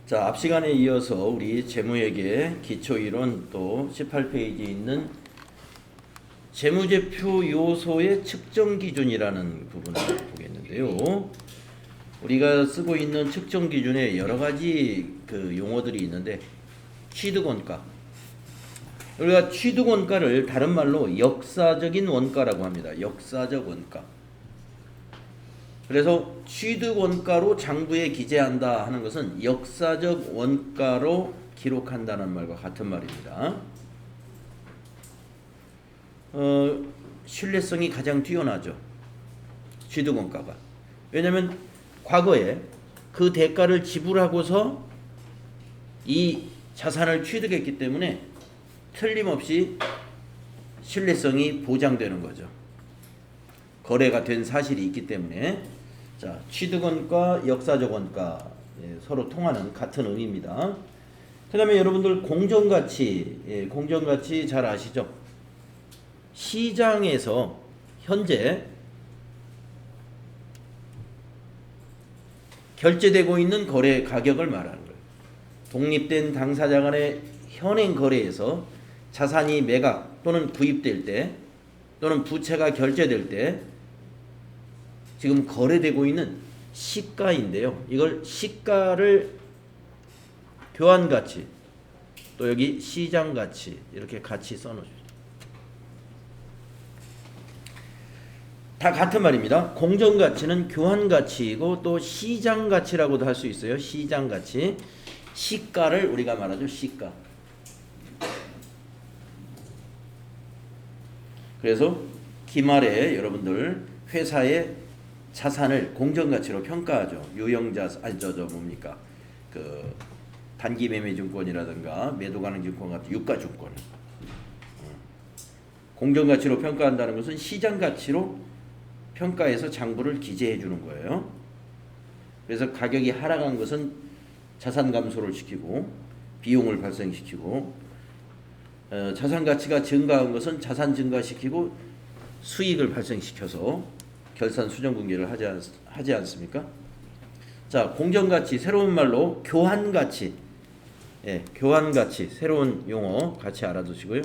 자, 앞 시간에 이어서 우리 재무회계 기초이론 또 18페이지에 있는 재무제표 요소의 측정 기준이라는 부분을 보겠는데요. 우리가 쓰고 있는 측정 기준에 여러 가지 그 용어들이 있는데 취득원가. 우리가 취득원가를 다른 말로 역사적인 원가라고 합니다. 역사적 원가. 그래서 취득원가로 장부에 기재한다 하는 것은 역사적 원가로 기록한다는 말과 같은 말입니다. 신뢰성이 가장 뛰어나죠. 취득원가가. 왜냐하면 과거에 그 대가를 지불하고서 이 자산을 취득했기 때문에 틀림없이 신뢰성이 보장되는 거죠. 거래가 된 사실이 있기 때문에. 자, 취득원가, 역사적 원가 서로 통하는 같은 의미입니다. 그 다음에 여러분들 공정가치, 공정가치 잘 아시죠? 시장에서 현재 결제되고 있는 거래 가격을 말하는 거예요. 독립된 당사자 간의 현행 거래에서 자산이 매각 또는 구입될 때 또는 부채가 결제될 때 지금 거래되고 있는 시가인데요. 이걸 시가를 교환가치 또 여기 시장가치 이렇게 같이 써놓으십시오. 다 같은 말입니다. 공정가치는 교환가치이고 또 시장가치라고도 할 수 있어요. 시장가치. 시가를 우리가 말하죠. 시가. 그래서 기말에 여러분들 회사의 자산을 공정가치로 평가하죠. 유형자산, 아니 뭡니까? 그 단기매매증권이라든가 매도가능증권 같은 유가증권. 공정가치로 평가한다는 것은 시장가치로 평가해서 장부를 기재해 주는 거예요. 그래서 가격이 하락한 것은 자산 감소를 시키고 비용을 발생시키고 자산 가치가 증가한 것은 자산 증가시키고 수익을 발생시켜서 결산 수정 분기를 하지 않습니까? 자, 공정가치 새로운 말로 교환가치. 예, 교환가치 새로운 용어 같이 알아두시고요.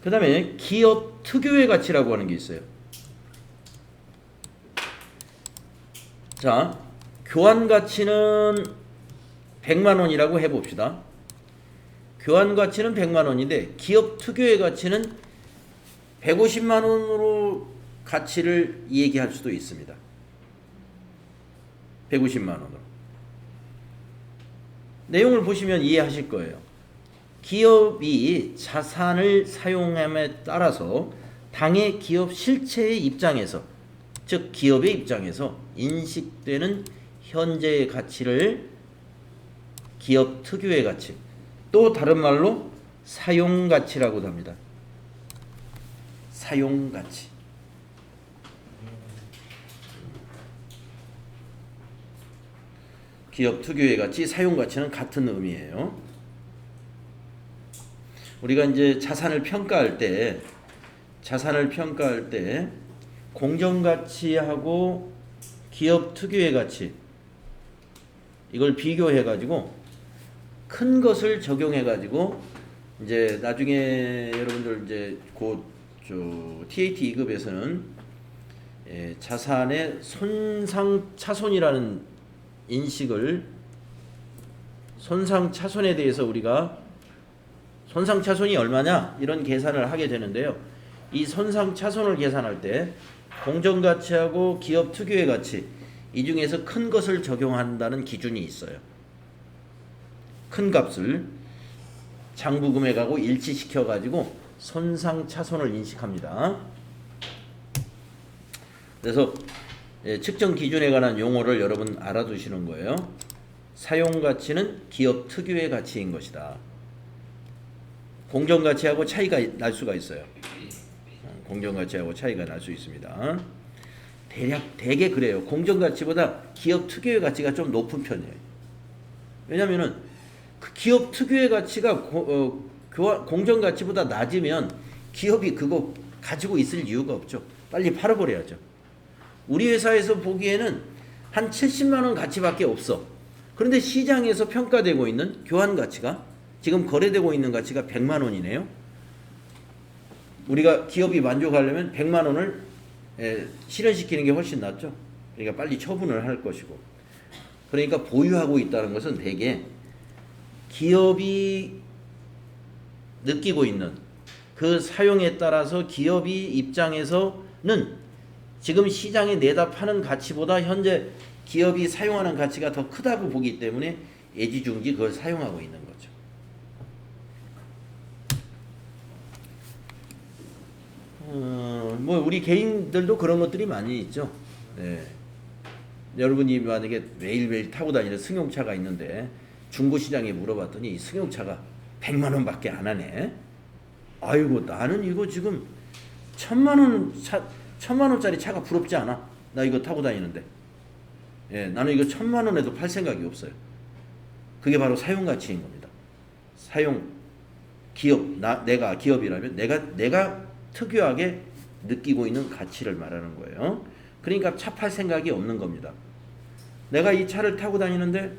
그 다음에 기업 특유의 가치라고 하는 게 있어요. 자, 교환가치는 100만 원이라고 해봅시다. 교환가치는 100만 원인데 기업 특유의 가치는 150만 원으로 가치를 얘기할 수도 있습니다. 150만 원으로. 내용을 보시면 이해하실 거예요. 기업이 자산을 사용함에 따라서 당의 기업 실체의 입장에서, 즉 기업의 입장에서 인식되는 현재의 가치를 기업 특유의 가치, 또 다른 말로 사용가치라고도 합니다. 사용가치. 기업 특유의 가치, 사용가치는 같은 의미예요. 우리가 이제 자산을 평가할 때 공정가치하고 기업 특유의 가치 이걸 비교해 가지고 큰 것을 적용해 가지고 이제 나중에 여러분들 이제 곧 TAT 2급에서는 자산의 손상차손이라는 인식을 손상차손에 대해서 우리가 손상차손이 얼마냐 이런 계산을 하게 되는데요. 이 손상차손을 계산할 때 공정가치하고 기업 특유의 가치 이 중에서 큰 것을 적용한다는 기준이 있어요. 큰 값을 장부금액하고 일치시켜 가지고 손상차손을 인식합니다. 그래서 측정 기준에 관한 용어를 여러분 알아두시는 거예요. 사용가치는 기업 특유의 가치인 것이다. 공정가치하고 차이가 날 수가 있어요. 공정가치하고 차이가 날 수 있습니다. 대개 그래요. 공정가치보다 기업 특유의 가치가 좀 높은 편이에요. 왜냐하면은 그 기업 특유의 가치가 공정가치보다 낮으면 기업이 그거 가지고 있을 이유가 없죠. 빨리 팔아버려야죠. 우리 회사에서 보기에는 한 70만 원 가치밖에 없어. 그런데 시장에서 평가되고 있는 교환 가치가 지금 거래되고 있는 가치가 100만 원이네요. 우리가 기업이 만족하려면 100만 원을 실현시키는 게 훨씬 낫죠. 그러니까 빨리 처분을 할 것이고. 그러니까 보유하고 있다는 것은 대개 기업이 느끼고 있는 그 사용에 따라서 기업이 입장에서는 지금 시장에 내다 파는 가치보다 현재 기업이 사용하는 가치가 더 크다고 보기 때문에 애지중지 그걸 사용하고 있는 거죠. 뭐 우리 개인들도 그런 것들이 많이 있죠. 네. 여러분이 만약에 매일매일 타고 다니는 승용차가 있는데 중고시장에 물어봤더니 이 승용차가 100만 원밖에 안 하네. 아이고 나는 이거 지금 1000만 원짜리 차가 부럽지 않아. 나 이거 타고 다니는데. 예, 나는 이거 1000만 원에도 팔 생각이 없어요. 그게 바로 사용 가치인 겁니다. 사용 기업 내가 기업이라면 내가 특유하게 느끼고 있는 가치를 말하는 거예요. 그러니까 차 팔 생각이 없는 겁니다. 내가 이 차를 타고 다니는데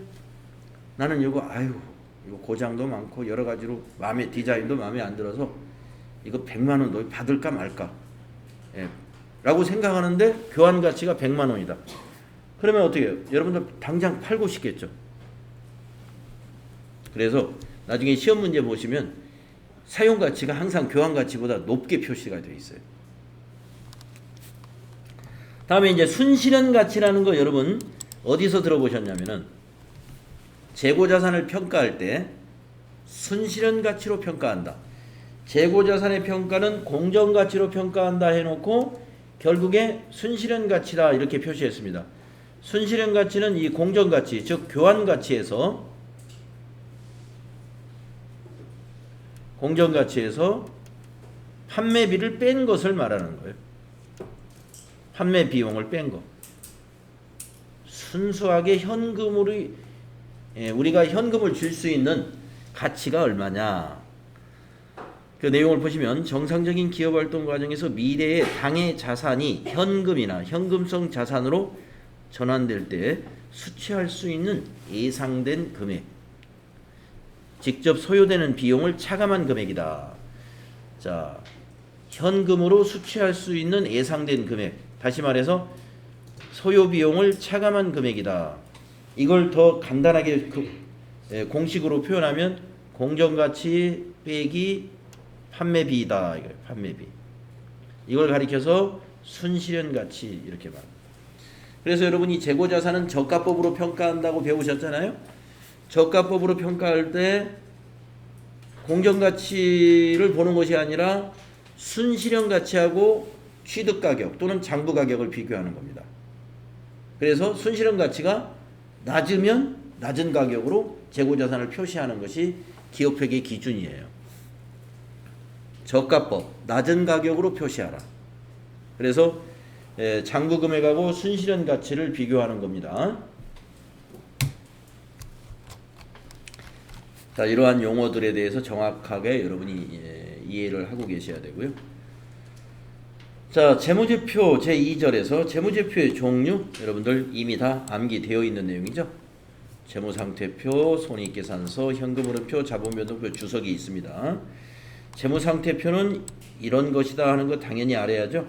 나는 이거 이거 고장도 많고 여러 가지로 디자인도 마음에 안 들어서 이거 100만 원 받을까 말까 라고 생각하는데 교환 가치가 100만 원이다. 그러면 어떻게 해요? 여러분들 당장 팔고 싶겠죠. 그래서 나중에 시험 문제 보시면 사용 가치가 항상 교환 가치보다 높게 표시가 되어 있어요. 다음에 이제 순실현 가치라는 거 여러분 어디서 들어보셨냐면은 재고 자산을 평가할 때 순실현 가치로 평가한다. 재고 자산의 평가는 공정 가치로 평가한다 해놓고 결국에 순실현 가치다 이렇게 표시했습니다. 순실현 가치는 이 공정 가치, 즉 교환 가치에서 공정 가치에서 판매비를 뺀 것을 말하는 거예요. 판매 비용을 뺀 거. 순수하게 현금으로 우리가 현금을 줄 수 있는 가치가 얼마냐. 그 내용을 보시면 정상적인 기업활동 과정에서 미래의 당의 자산이 현금이나 현금성 자산으로 전환될 때 수취할 수 있는 예상된 금액, 직접 소요되는 비용을 차감한 금액이다. 자, 현금으로 수취할 수 있는 예상된 금액, 다시 말해서 소요 비용을 차감한 금액이다. 이걸 더 간단하게 공식으로 표현하면 공정가치 빼기 판매비다. 이거예요. 판매비. 이걸 가리켜서 순실현 가치 이렇게 말합니다. 그래서 여러분이 재고자산은 저가법으로 평가한다고 배우셨잖아요. 저가법으로 평가할 때 공정가치를 보는 것이 아니라 순실현 가치하고 취득가격 또는 장부가격을 비교하는 겁니다. 그래서 순실현 가치가 낮으면 낮은 가격으로 재고자산을 표시하는 것이 기업회계 기준이에요. 저가법, 낮은 가격으로 표시하라. 그래서 장부금액하고 순실현 가치를 비교하는 겁니다. 자, 이러한 용어들에 대해서 정확하게 여러분이 이해를 하고 계셔야 되고요. 자, 재무제표 제2절에서 재무제표의 종류 여러분들 이미 다 암기되어 있는 내용이죠. 재무상태표, 손익계산서, 현금흐름표, 자본변동표, 주석이 있습니다. 재무상태표는 이런 것이다 하는 거 당연히 알아야죠.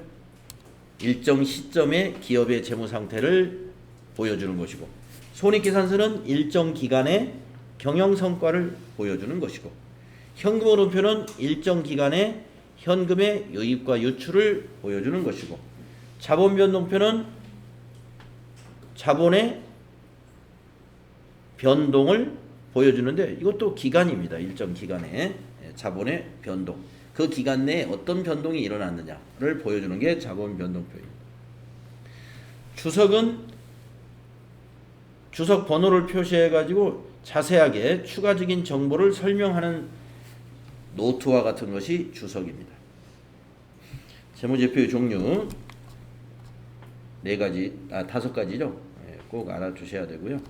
일정 시점에 기업의 재무상태를 보여주는 것이고, 손익계산서는 일정 기간의 경영성과를 보여주는 것이고, 현금흐름표는 일정 기간의 현금의 유입과 유출을 보여주는 것이고, 자본변동표는 자본의 변동을 보여주는데 이것도 기간입니다. 일정 기간의 자본의 변동. 그 기간 내에 어떤 변동이 일어났느냐를 보여주는 게 자본변동표입니다. 주석은 주석 번호를 표시해 가지고 자세하게 추가적인 정보를 설명하는 노트와 같은 것이 주석입니다. 재무제표의 종류 5가지죠. 꼭 알아두셔야 되고요.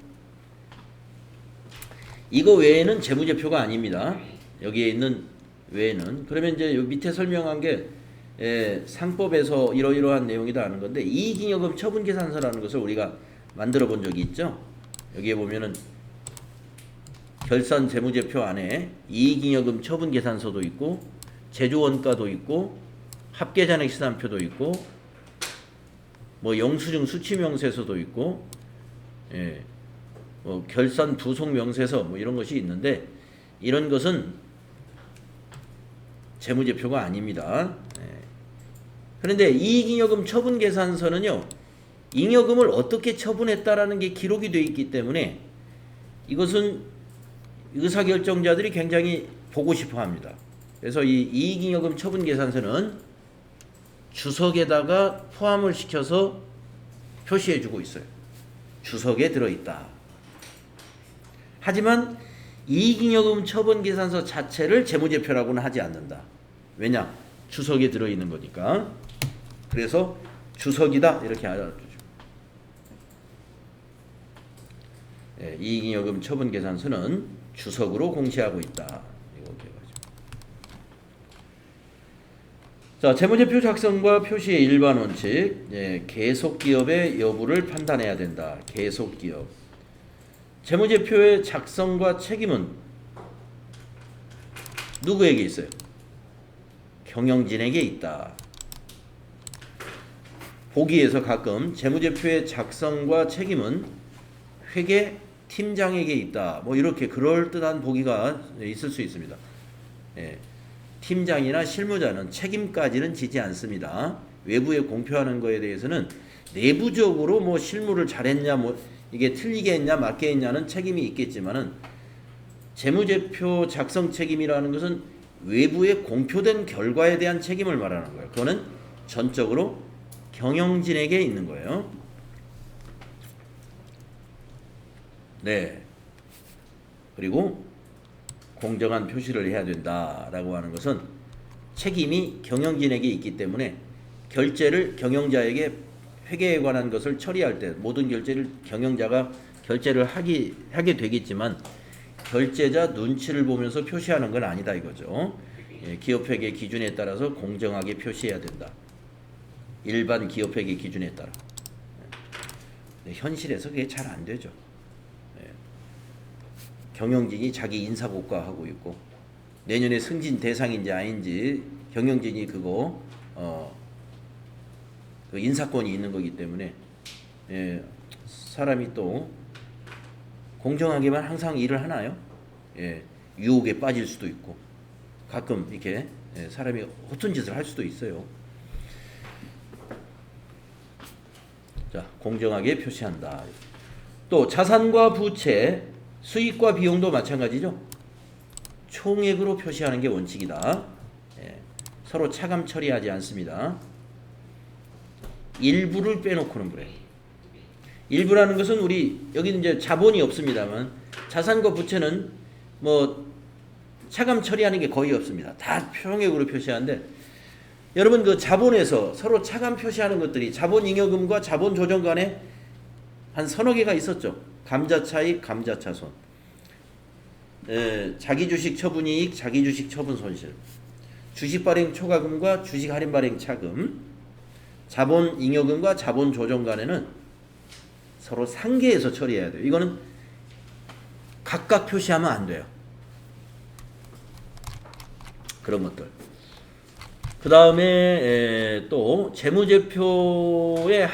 이거 외에는 재무제표가 아닙니다. 여기에 있는 외에는. 그러면 이제 여기 밑에 설명한 게 상법에서 이러이러한 내용이다 하는 건데, 이익잉여금 처분계산서라는 것을 우리가 만들어 본 적이 있죠. 여기에 보면은 결산 재무제표 안에 이익잉여금 처분계산서도 있고 제조원가도 있고 합계잔액시산표도 있고 뭐 영수증 수취명세서도 있고 예, 뭐 결산 부속명세서 뭐 이런 것이 있는데 이런 것은 재무제표가 아닙니다. 예. 그런데 이익잉여금 처분계산서는요, 잉여금을 어떻게 처분했다라는 게 기록이 되어 있기 때문에 이것은 의사결정자들이 굉장히 보고 싶어 합니다. 그래서 이 이익잉여금 처분계산서는 주석에다가 포함을 시켜서 표시해주고 있어요. 주석에 들어있다. 하지만 이익잉여금 처분계산서 자체를 재무제표라고는 하지 않는다. 왜냐? 주석에 들어있는 거니까. 그래서 주석이다 이렇게 알아두죠. 예, 이익잉여금 처분계산서는 주석으로 공시하고 있다. 이거 기억하죠. 자, 재무제표 작성과 표시의 일반 원칙. 예, 계속기업의 여부를 판단해야 된다. 계속기업. 재무제표의 작성과 책임은 누구에게 있어요? 경영진에게 있다. 보기에서 가끔 재무제표의 작성과 책임은 회계 팀장에게 있다. 뭐 이렇게 그럴듯한 보기가 있을 수 있습니다. 예, 팀장이나 실무자는 책임까지는 지지 않습니다. 외부에 공표하는 거에 대해서는 내부적으로 뭐 실무를 잘했냐, 뭐 이게 틀리게 했냐, 맞게 했냐는 책임이 있겠지만은 재무제표 작성 책임이라는 것은 외부에 공표된 결과에 대한 책임을 말하는 거예요. 그거는 전적으로 경영진에게 있는 거예요. 네. 그리고 공정한 표시를 해야 된다라고 하는 것은 책임이 경영진에게 있기 때문에 결제를 경영자에게 회계에 관한 것을 처리할 때 모든 결제를 경영자가 결제를 하게 되겠지만 결제자 눈치를 보면서 표시하는 건 아니다 이거죠. 예, 기업회계 기준에 따라서 공정하게 표시해야 된다. 일반 기업회계 기준에 따라. 네, 현실에서 그게 잘 안 되죠. 예, 경영진이 자기 인사고과하고 있고 내년에 승진 대상인지 아닌지 경영진이 그거 그 인사권이 있는 거기 때문에 예, 사람이 또 공정하게만 항상 일을 하나요? 예, 유혹에 빠질 수도 있고 가끔 이렇게 예, 사람이 허튼 짓을 할 수도 있어요. 자, 공정하게 표시한다. 또 자산과 부채, 수익과 비용도 마찬가지죠. 총액으로 표시하는 게 원칙이다. 예, 서로 차감 처리하지 않습니다. 일부를 빼놓고는 그래. 일부라는 것은 우리 여기는 이제 자본이 없습니다만 자산과 부채는 뭐 차감 처리하는 게 거의 없습니다. 다 총액으로 표시하는데 여러분 그 자본에서 서로 차감 표시하는 것들이 자본잉여금과 자본조정 간에 한 서너 개가 있었죠. 감자차익, 감자차손, 자기주식 처분이익, 자기주식 처분 손실, 주식발행 초과금과 주식할인발행 차금, 자본잉여금과 자본조정 간에는 서로 상계해서 처리해야 돼요. 이거는 각각 표시하면 안 돼요. 그런 것들. 그 다음에 또 재무제표의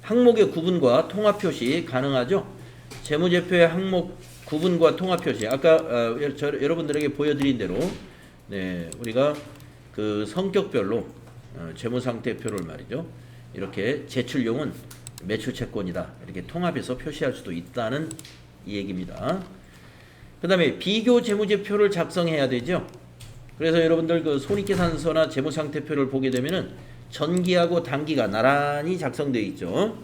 항목의 구분과 통합 표시 가능하죠. 재무제표의 항목 구분과 통합 표시. 아까 여러분들에게 보여드린 대로 네, 우리가 그 성격별로 재무상태표를 말이죠. 이렇게 제출용은 매출채권이다. 이렇게 통합해서 표시할 수도 있다는 이 얘기입니다. 그 다음에 비교 재무제표를 작성해야 되죠. 그래서 여러분들 그 손익계산서나 재무상태표를 보게 되면은 전기하고 단기가 나란히 작성되어 있죠.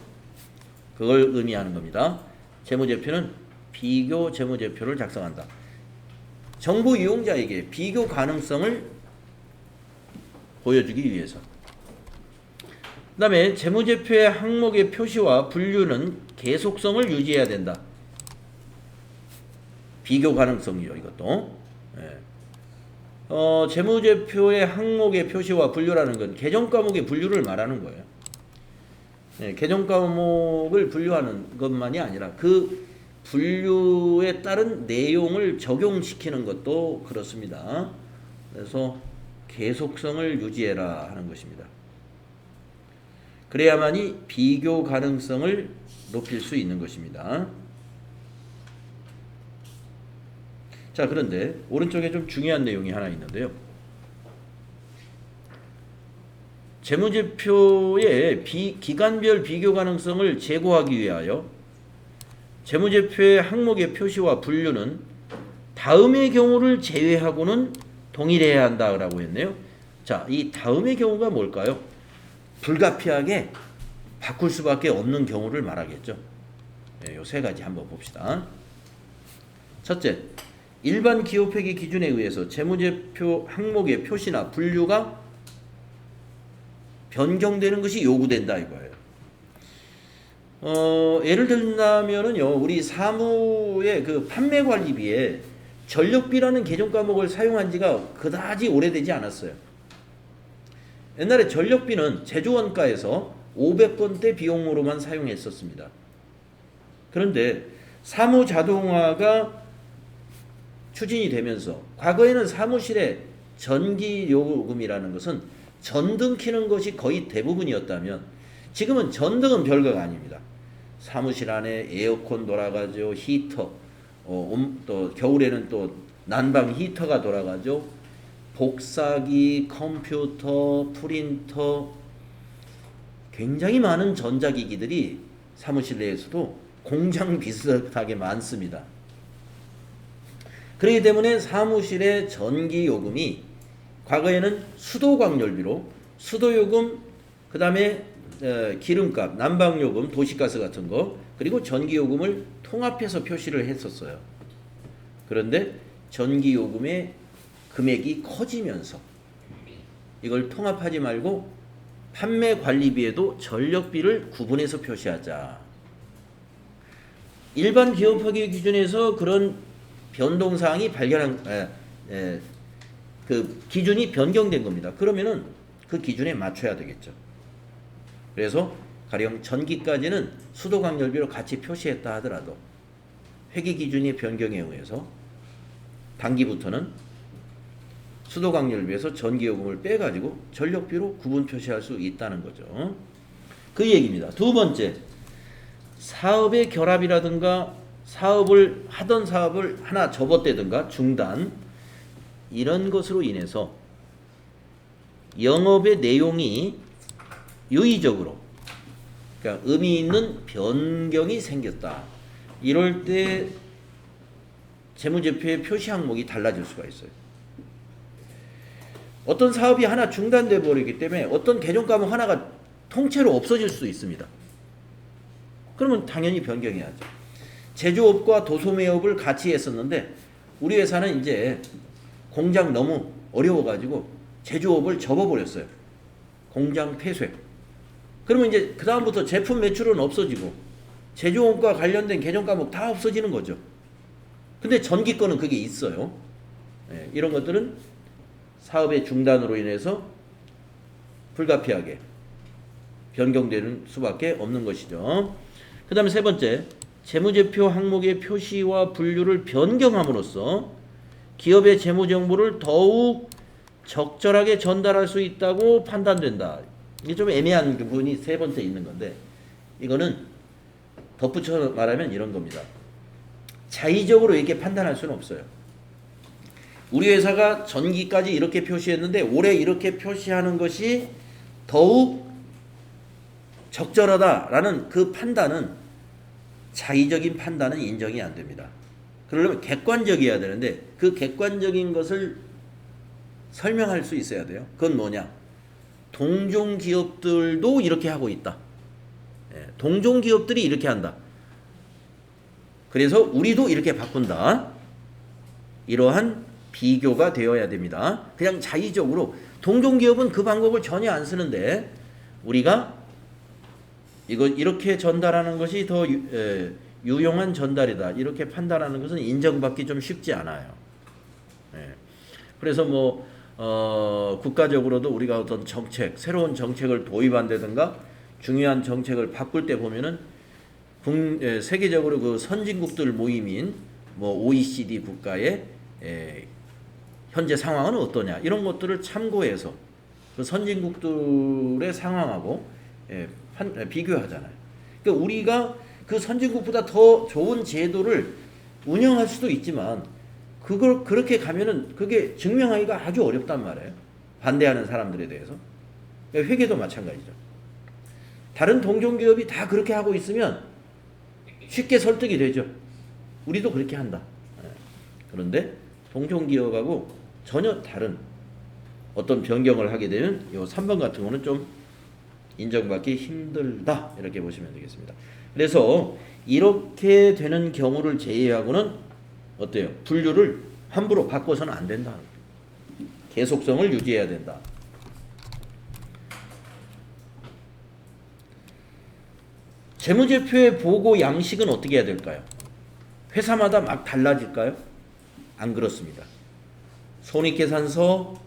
그걸 의미하는 겁니다. 재무제표는 비교 재무제표를 작성한다. 정보 이용자에게 비교 가능성을 보여주기 위해서. 그 다음에 재무제표의 항목의 표시와 분류는 계속성을 유지해야 된다. 비교 가능성이죠. 이것도. 예. 재무제표의 항목의 표시와 분류라는 건 계정 과목의 분류를 말하는 거예요. 개정 과목을 분류하는 것만이 아니라 그 분류에 따른 내용을 적용시키는 것도 그렇습니다. 그래서 계속성을 유지해라 하는 것입니다. 그래야만이 비교 가능성을 높일 수 있는 것입니다. 자, 그런데 오른쪽에 좀 중요한 내용이 하나 있는데요. 재무제표의 기간별 비교 가능성을 제고하기 위하여 재무제표의 항목의 표시와 분류는 다음의 경우를 제외하고는 동일해야 한다라고 했네요. 자, 이 다음의 경우가 뭘까요? 불가피하게 바꿀 수밖에 없는 경우를 말하겠죠. 요 세 가지 한번 봅시다. 첫째, 일반 기업회계 기준에 의해서 재무제표 항목의 표시나 분류가 변경되는 것이 요구된다 이거예요. 예를 들자면은요, 우리 사무의 그 판매관리비에 전력비라는 개정 과목을 사용한 지가 그다지 오래되지 않았어요. 옛날에 전력비는 제조원가에서 500건대 비용으로만 사용했었습니다. 그런데 사무 자동화가 추진이 되면서 과거에는 사무실에 전기 요금이라는 것은 전등 켜는 것이 거의 대부분이었다면 지금은 전등은 별거가 아닙니다. 사무실 안에 에어컨 돌아가죠. 히터, 또 겨울에는 또 난방 히터가 돌아가죠. 복사기, 컴퓨터, 프린터, 굉장히 많은 전자기기들이 사무실 내에서도 공장 비슷하게 많습니다. 그렇기 때문에 사무실의 전기요금이 과거에는 수도광열비로 수도요금, 그 다음에 기름값, 난방요금, 도시가스 같은 거, 그리고 전기요금을 통합해서 표시를 했었어요. 그런데 전기요금의 금액이 커지면서 이걸 통합하지 말고 판매관리비에도 전력비를 구분해서 표시하자. 일반 기업회계 기준에서 그런 변동사항이 그 기준이 변경된 겁니다. 그러면은 그 기준에 맞춰야 되겠죠. 그래서 가령 전기까지는 수도광열비로 같이 표시했다 하더라도 회계 기준의 변경에 의해서 단기부터는 수도광열비에서 전기요금을 빼가지고 전력비로 구분 표시할 수 있다는 거죠. 그 얘기입니다. 두 번째, 사업의 결합이라든가 하던 사업을 하나 접었다든가 중단, 이런 것으로 인해서 영업의 내용이 유의적으로, 그러니까 의미 있는 변경이 생겼다. 이럴 때 재무제표의 표시 항목이 달라질 수가 있어요. 어떤 사업이 하나 중단돼 버리기 때문에 어떤 개정 과목 하나가 통째로 없어질 수 있습니다. 그러면 당연히 변경해야죠. 제조업과 도소매업을 같이 했었는데 우리 회사는 이제 공장 너무 어려워가지고 제조업을 접어버렸어요. 공장 폐쇄. 그러면 이제 그 다음부터 제품 매출은 없어지고 제조업과 관련된 개정 과목 다 없어지는 거죠. 근데 전기 거는 그게 있어요. 이런 것들은 사업의 중단으로 인해서 불가피하게 변경되는 수밖에 없는 것이죠. 그 다음에 세 번째, 재무제표 항목의 표시와 분류를 변경함으로써 기업의 재무정보를 더욱 적절하게 전달할 수 있다고 판단된다. 이게 좀 애매한 부분이 세 번째 있는 건데, 이거는 덧붙여 말하면 이런 겁니다. 자의적으로 이렇게 판단할 수는 없어요. 우리 회사가 전기까지 이렇게 표시했는데 올해 이렇게 표시하는 것이 더욱 적절하다라는 그 판단은, 자의적인 판단은 인정이 안 됩니다. 그러려면 객관적이어야 되는데 그 객관적인 것을 설명할 수 있어야 돼요. 그건 뭐냐? 동종 기업들도 이렇게 하고 있다. 동종 기업들이 이렇게 한다. 그래서 우리도 이렇게 바꾼다. 이러한 비교가 되어야 됩니다. 그냥 자의적으로 동종 기업은 그 방법을 전혀 안 쓰는데 우리가 이거 이렇게 전달하는 것이 더 유용한 전달이다. 이렇게 판단하는 것은 인정받기 좀 쉽지 않아요. 그래서 국가적으로도 우리가 어떤 정책, 새로운 정책을 도입한다든가 중요한 정책을 바꿀 때 보면은 세계적으로 그 선진국들 모임인 뭐 OECD 국가의 현재 상황은 어떠냐 이런 것들을 참고해서 그 선진국들의 상황하고 비교하잖아요. 그러니까 우리가 그 선진국보다 더 좋은 제도를 운영할 수도 있지만 그걸 그렇게 가면은 그게 증명하기가 아주 어렵단 말이에요. 반대하는 사람들에 대해서. 그러니까 회계도 마찬가지죠. 다른 동종 기업이 다 그렇게 하고 있으면 쉽게 설득이 되죠. 우리도 그렇게 한다. 그런데 동종 기업하고 전혀 다른 어떤 변경을 하게 되면 요 3번 같은 거는 좀 인정받기 힘들다. 이렇게 보시면 되겠습니다. 그래서 이렇게 되는 경우를 제외하고는 어때요? 분류를 함부로 바꿔서는 안 된다. 계속성을 유지해야 된다. 재무제표의 보고 양식은 어떻게 해야 될까요? 회사마다 막 달라질까요? 안 그렇습니다. 손익계산서,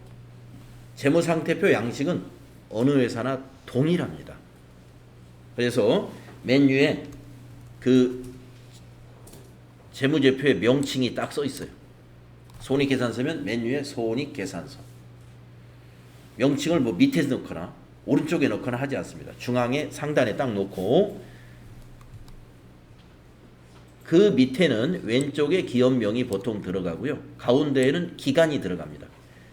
재무상태표 양식은 어느 회사나 동일합니다. 그래서 맨 위에 그 재무제표의 명칭이 딱 써 있어요. 손익계산서면 맨 위에 손익계산서. 명칭을 뭐 밑에 넣거나 오른쪽에 넣거나 하지 않습니다. 중앙에 상단에 딱 놓고 그 밑에는 왼쪽에 기업명이 보통 들어가고요. 가운데에는 기간이 들어갑니다.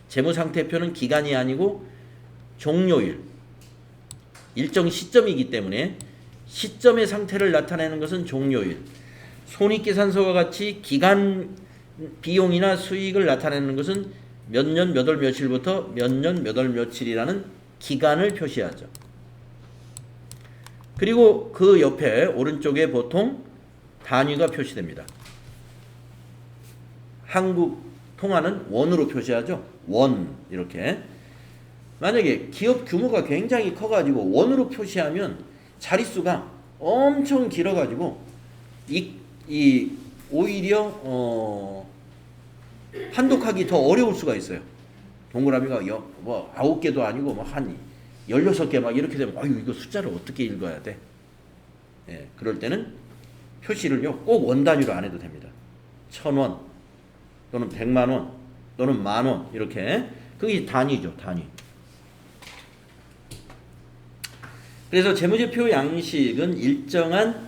재무상태표는 기간이 아니고 종료일, 일정 시점이기 때문에 시점의 상태를 나타내는 것은 종료일. 손익계산서와 같이 기간 비용이나 수익을 나타내는 것은 몇 년 몇 월 며칠부터 몇 년 몇 월 며칠이라는 기간을 표시하죠. 그리고 그 옆에 오른쪽에 보통 단위가 표시됩니다. 한국 통화는 원으로 표시하죠. 원 이렇게. 만약에 기업 규모가 굉장히 커가지고 원으로 표시하면 자릿수가 엄청 길어가지고 오히려 판독하기 더 어려울 수가 있어요. 동그라미가 뭐 9개도 아니고 뭐 한 16개 막 이렇게 되면 아유 이거 숫자를 어떻게 읽어야 돼? 예, 그럴 때는 표시를요 꼭 원 단위로 안 해도 됩니다. 1,000원 또는 100만 원 또는 만원 이렇게 그게 단위죠. 단위. 그래서 재무제표 양식은 일정한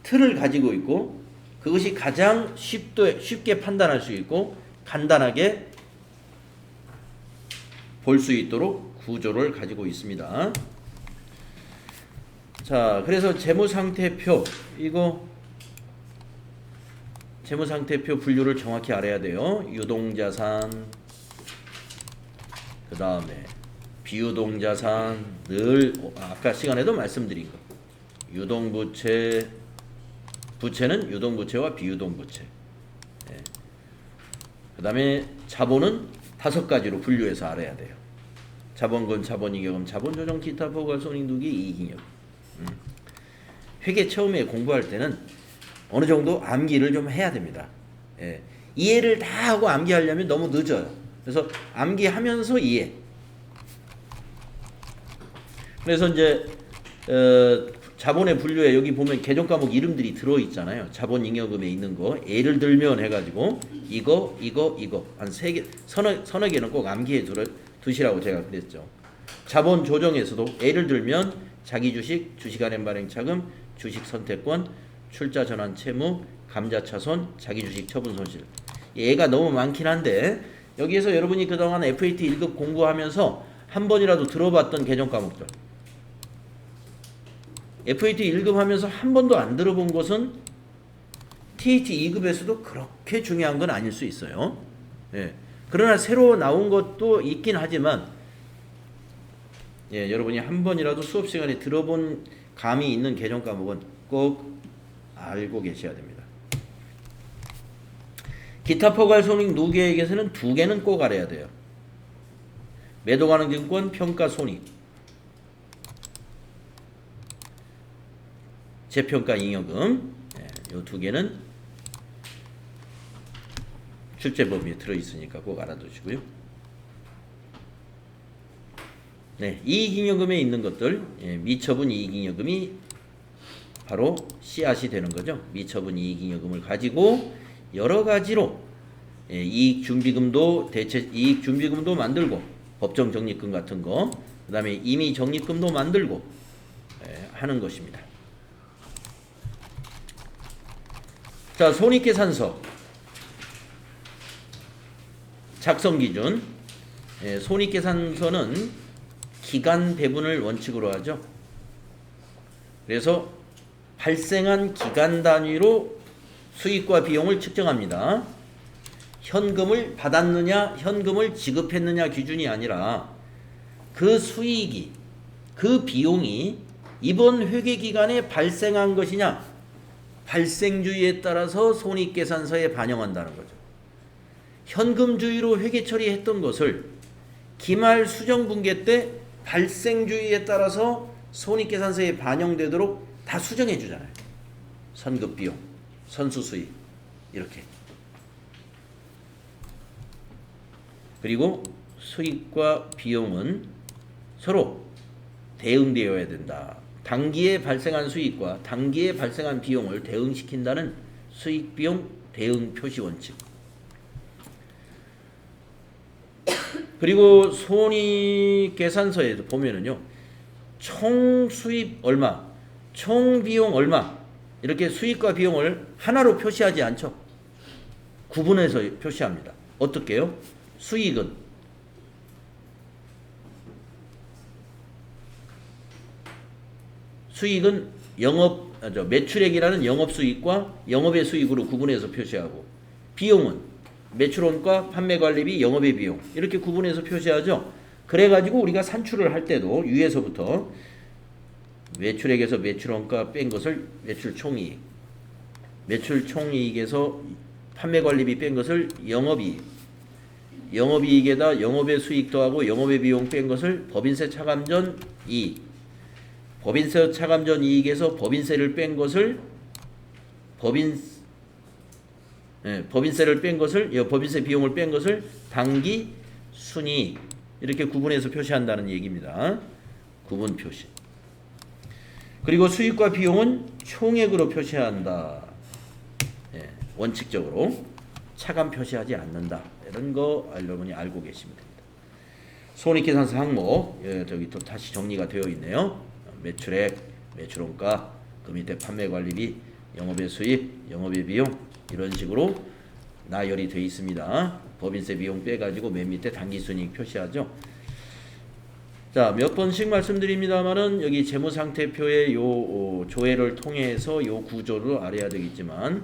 틀을 가지고 있고 그것이 가장 쉽게 판단할 수 있고 간단하게 볼 수 있도록 구조를 가지고 있습니다. 자, 그래서 재무상태표 이거 재무상태표 분류를 정확히 알아야 돼요. 유동자산 그 다음에 비유동자산 늘 아까 시간에도 말씀드린 거 유동부채 부채는 유동부채와 비유동부채 예. 그 다음에 자본은 5가지로 분류해서 알아야 돼요. 자본금, 자본이익금, 자본조정, 기타 포괄, 손익누기, 이익잉여. 회계 처음에 공부할 때는 어느 정도 암기를 좀 해야 됩니다. 예. 이해를 다 하고 암기하려면 너무 늦어요. 그래서 암기하면서 이해. 그래서 이제 자본의 분류에 여기 보면 개정 과목 이름들이 들어있잖아요. 자본잉여금에 있는 거 예를 들면 해가지고 이거 한 3개 서너 개는 꼭 암기해 두시라고 제가 그랬죠. 자본 조정에서도 예를 들면 자기주식, 주식안행 발행차금, 주식선택권, 출자 전환 채무, 감자차손, 자기주식 처분 손실. 얘가 너무 많긴 한데 여기에서 여러분이 그동안 FAT 1급 공부하면서 한 번이라도 들어봤던 개정 과목들 FAT 1급 하면서 한 번도 안 들어본 것은 TAT 2급에서도 그렇게 중요한 건 아닐 수 있어요. 예. 그러나 새로 나온 것도 있긴 하지만 예, 여러분이 한 번이라도 수업 시간에 들어본 감이 있는 개정 과목은 꼭 알고 계셔야 됩니다. 기타 포괄 손익 누계액에서는 2개는 꼭 알아야 돼요. 매도 가능 증권 평가 손익 재평가 잉여금 예, 이 2개는 출제법에 들어있으니까 꼭 알아두시고요. 네, 이익잉여금에 있는 것들, 미처분 이익잉여금이 바로 씨앗이 되는 거죠. 미처분 이익잉여금을 가지고 여러 가지로 이익준비금도 이익준비금도 만들고 법정 적립금 같은 거, 그다음에 임의 적립금도 만들고 하는 것입니다. 자, 손익계산서 작성 기준. 손익계산서는 기간 배분을 원칙으로 하죠. 그래서 발생한 기간 단위로 수익과 비용을 측정합니다. 현금을 받았느냐, 현금을 지급했느냐 기준이 아니라 그 수익이, 그 비용이 이번 회계기간에 발생한 것이냐, 발생주의에 따라서 손익계산서에 반영한다는 거죠. 현금주의로 회계 처리했던 것을 기말 수정분계 때 발생주의에 따라서 손익계산서에 반영되도록 다 수정해 주잖아요. 선급비용, 선수수익 이렇게. 그리고 수익과 비용은 서로 대응되어야 된다. 단기에 발생한 수익과 단기에 발생한 비용을 대응시킨다는 수익비용 대응 표시 원칙. 그리고 손익계산서에도 보면은요, 총 수입 얼마, 총 비용 얼마, 이렇게 수익과 비용을 하나로 표시하지 않죠. 구분해서 표시합니다. 어떻게요? 수익은 매출액이라는 영업수익과 영업의 수익으로 구분해서 표시하고, 비용은 매출원가, 판매관리비, 영업의 비용 이렇게 구분해서 표시하죠. 그래가지고 우리가 산출을 할 때도 위에서부터 매출액에서 매출원가 뺀 것을 매출총이익, 매출총이익에서 판매관리비 뺀 것을 영업이익, 영업이익에다 영업의 수익 더하고 영업의 비용 뺀 것을 법인세 차감전 이익, 법인세 차감전 이익에서 법인세를 뺀 것을 법인세를 뺀 것을, 법인세 비용을 뺀 것을 당기 순이익, 이렇게 구분해서 표시한다는 얘기입니다. 구분 표시. 그리고 수익과 비용은 총액으로 표시해야 한다. 원칙적으로 차감 표시하지 않는다. 이런 거 여러분이 알고 계시면 됩니다. 손익계산서 항목 저기 또 다시 정리가 되어 있네요. 매출액, 매출원가, 그 밑에 판매관리비, 영업의 수입, 영업의 비용 이런 식으로 나열이 되어 있습니다. 법인세 비용 빼가지고 맨 밑에 당기순이익 표시하죠. 자, 몇 번씩 말씀드립니다만은 여기 재무상태표의 요 조회를 통해서 요 구조를 알아야 되겠지만,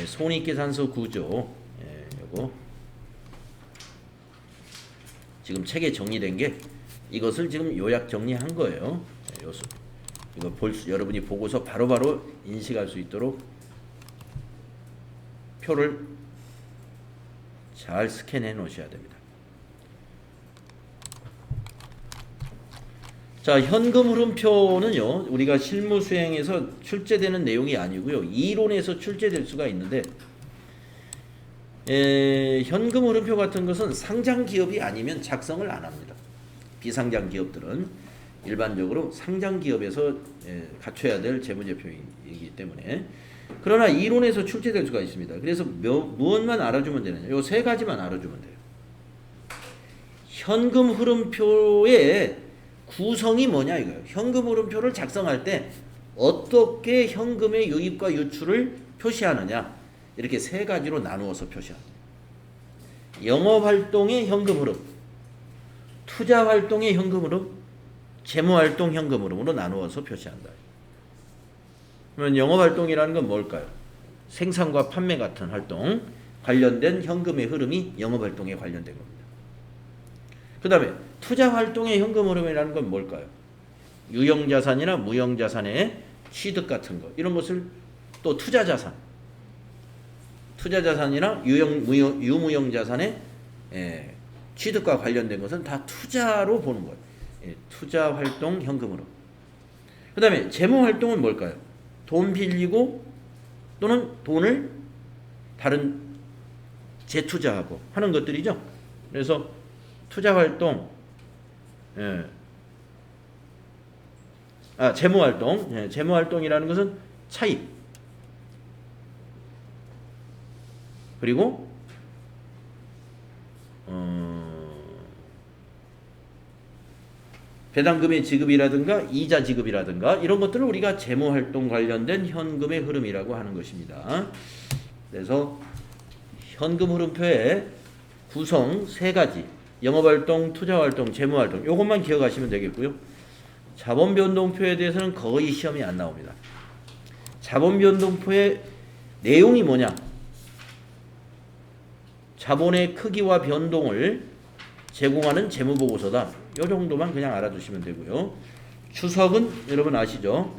손익계산서 구조, 요거 지금 책에 정리된 게 이것을 지금 요약 정리한 거예요. 이거 여러분이 보고서 바로바로 인식할 수 있도록 표를 잘 스캔해 놓으셔야 됩니다. 자, 현금 흐름표는요, 우리가 실무 수행에서 출제되는 내용이 아니고요, 이론에서 출제될 수가 있는데, 현금 흐름표 같은 것은 상장 기업이 아니면 작성을 안 합니다. 비상장 기업들은 일반적으로 상장 기업에서 갖춰야 될 재무제표이기 때문에. 그러나 이론에서 출제될 수가 있습니다. 그래서 무엇만 알아주면 되느냐? 요 세 가지만 알아주면 돼요. 현금 흐름표의 구성이 뭐냐 이거예요. 현금 흐름표를 작성할 때 어떻게 현금의 유입과 유출을 표시하느냐, 이렇게 세 가지로 나누어서 표시합니다. 영업활동의 현금 흐름, 투자활동의 현금 흐름, 재무활동 현금 흐름으로 나누어서 표시한다. 그러면 영업활동이라는 건 뭘까요? 생산과 판매 같은 활동, 관련된 현금의 흐름이 영업활동에 관련된 겁니다. 그 다음에 투자활동의 현금 흐름이라는 건 뭘까요? 유형자산이나 무형자산의 취득 같은 거, 이런 것을 또 투자자산, 투자자산이나 유무형자산의 취득과 관련된 것은 다 투자로 보는 거예요. 투자활동 현금 흐름. 그 다음에 재무활동은 뭘까요? 돈 빌리고 또는 돈을 다른 재투자하고 하는 것들이죠. 그래서 투자활동, 재무활동. 예, 재무활동이라는 것은 차입. 그리고 배당금의 지급이라든가 이자 지급이라든가 이런 것들을 우리가 재무활동 관련된 현금의 흐름이라고 하는 것입니다. 그래서 현금 흐름표의 구성 세 가지, 영업활동, 투자활동, 재무활동, 이것만 기억하시면 되겠고요. 자본변동표에 대해서는 거의 시험이 안 나옵니다. 자본변동표의 내용이 뭐냐? 자본의 크기와 변동을 제공하는 재무보고서다. 이 정도만 그냥 알아두시면 되고요. 추석은 여러분 아시죠?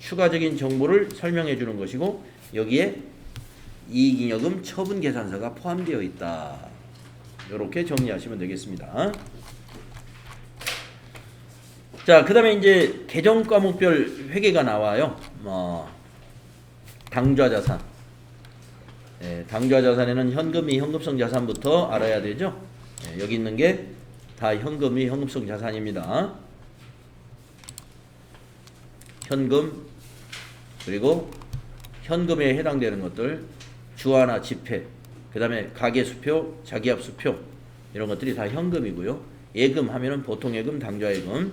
추가적인 정보를 설명해 주는 것이고 여기에 이익잉여금 처분계산서가 포함되어 있다. 이렇게 정리하시면 되겠습니다. 자, 그 다음에 이제 계정 과목별 회계가 나와요. 당좌자산. 네, 당좌자산에는 현금이 현금성 자산부터 알아야 되죠. 네, 여기 있는 게 다 현금이 현금성 자산입니다. 현금 그리고 현금에 해당되는 것들 주화나 지폐 그 다음에 가계수표, 자기압수표 이런 것들이 다 현금이고요. 예금 하면은 보통예금, 당좌예금.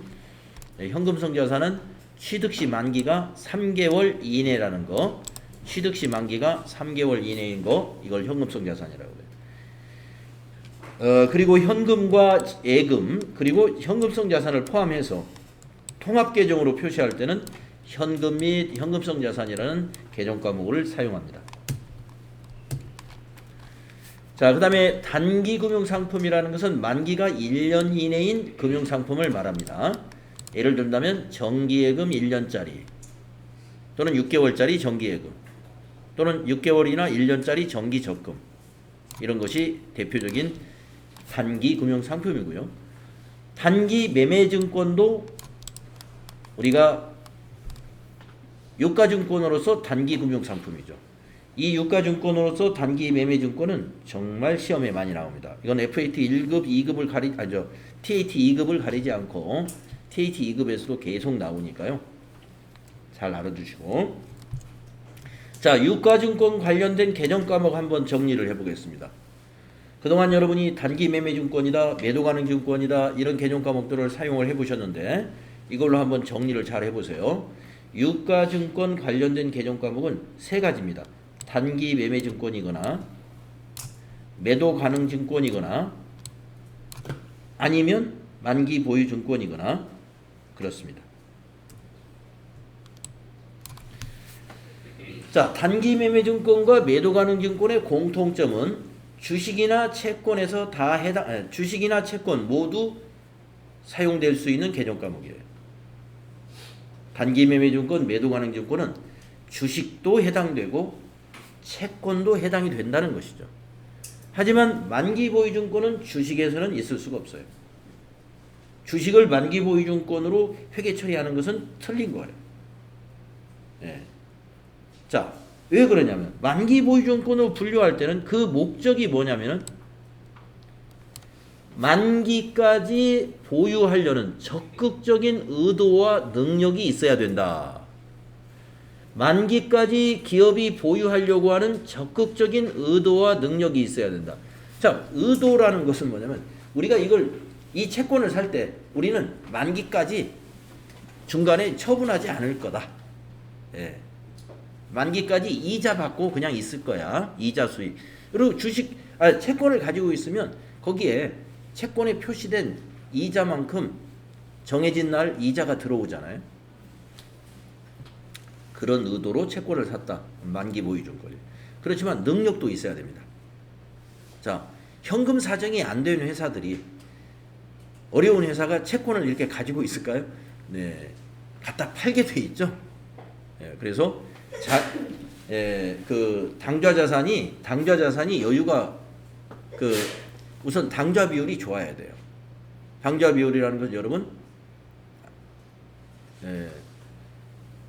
네, 현금성 자산은 취득시 만기가 3개월 이내라는 거, 취득시 만기가 3개월 이내인 거, 이걸 현금성 자산이라고 해요. 그리고 현금과 예금 그리고 현금성 자산을 포함해서 통합계정으로 표시할 때는 현금 및 현금성 자산이라는 계정 과목을 사용합니다. 자, 그 다음에 단기금융상품이라는 것은 만기가 1년 이내인 금융상품을 말합니다. 예를 든다면 정기예금 1년짜리 또는 6개월짜리 정기예금 또는 6개월이나 1년짜리 정기적금 이런 것이 대표적인 단기 금융상품이고요. 단기 매매증권도 우리가 유가증권으로서 단기 금융상품이죠. 이 유가증권으로서 단기 매매증권은 정말 시험에 많이 나옵니다. 이건 FAT 1급, 2급을 TAT 2급을 가리지 않고 TAT 2급에서도 계속 나오니까요. 잘 알아두시고. 자, 유가증권 관련된 개정 과목 한번 정리를 해보겠습니다. 그동안 여러분이 단기 매매증권이다, 매도가능증권이다 이런 개정 과목들을 사용을 해보셨는데 이걸로 한번 정리를 잘 해보세요. 유가증권 관련된 개정 과목은 세 가지입니다. 단기 매매증권이거나 매도가능증권이거나 아니면 만기 보유증권이거나 그렇습니다. 자, 단기 매매증권과 매도가능증권의 공통점은 주식이나 채권에서 주식이나 채권 모두 사용될 수 있는 개정 과목이에요. 단기 매매증권, 매도가능증권은 주식도 해당되고 채권도 해당이 된다는 것이죠. 하지만 만기 보유증권은 주식에서는 있을 수가 없어요. 주식을 만기 보유증권으로 회계 처리하는 것은 틀린 거예요. 네. 자, 왜 그러냐면 만기 보유증권으로 분류할 때는 그 목적이 뭐냐면은 만기까지 보유하려는 적극적인 의도와 능력이 있어야 된다. 만기까지 기업이 보유하려고 하는 적극적인 의도와 능력이 있어야 된다. 자, 의도라는 것은 뭐냐면 우리가 이 채권을 살 때 우리는 만기까지 중간에 처분하지 않을 거다. 예. 만기까지 이자 받고 그냥 있을 거야. 이자 수익. 그리고 채권을 가지고 있으면 거기에 채권에 표시된 이자만큼 정해진 날 이자가 들어오잖아요. 그런 의도로 채권을 샀다. 만기 보유증권이. 그렇지만 능력도 있어야 됩니다. 자, 현금 사정이 안 되는 회사들이 어려운 회사가 채권을 이렇게 가지고 있을까요? 네, 갖다 팔게 돼 있죠. 네, 그래서 당좌자산이 여유가 우선 당좌 비율이 좋아야 돼요. 당좌 비율이라는 것은 여러분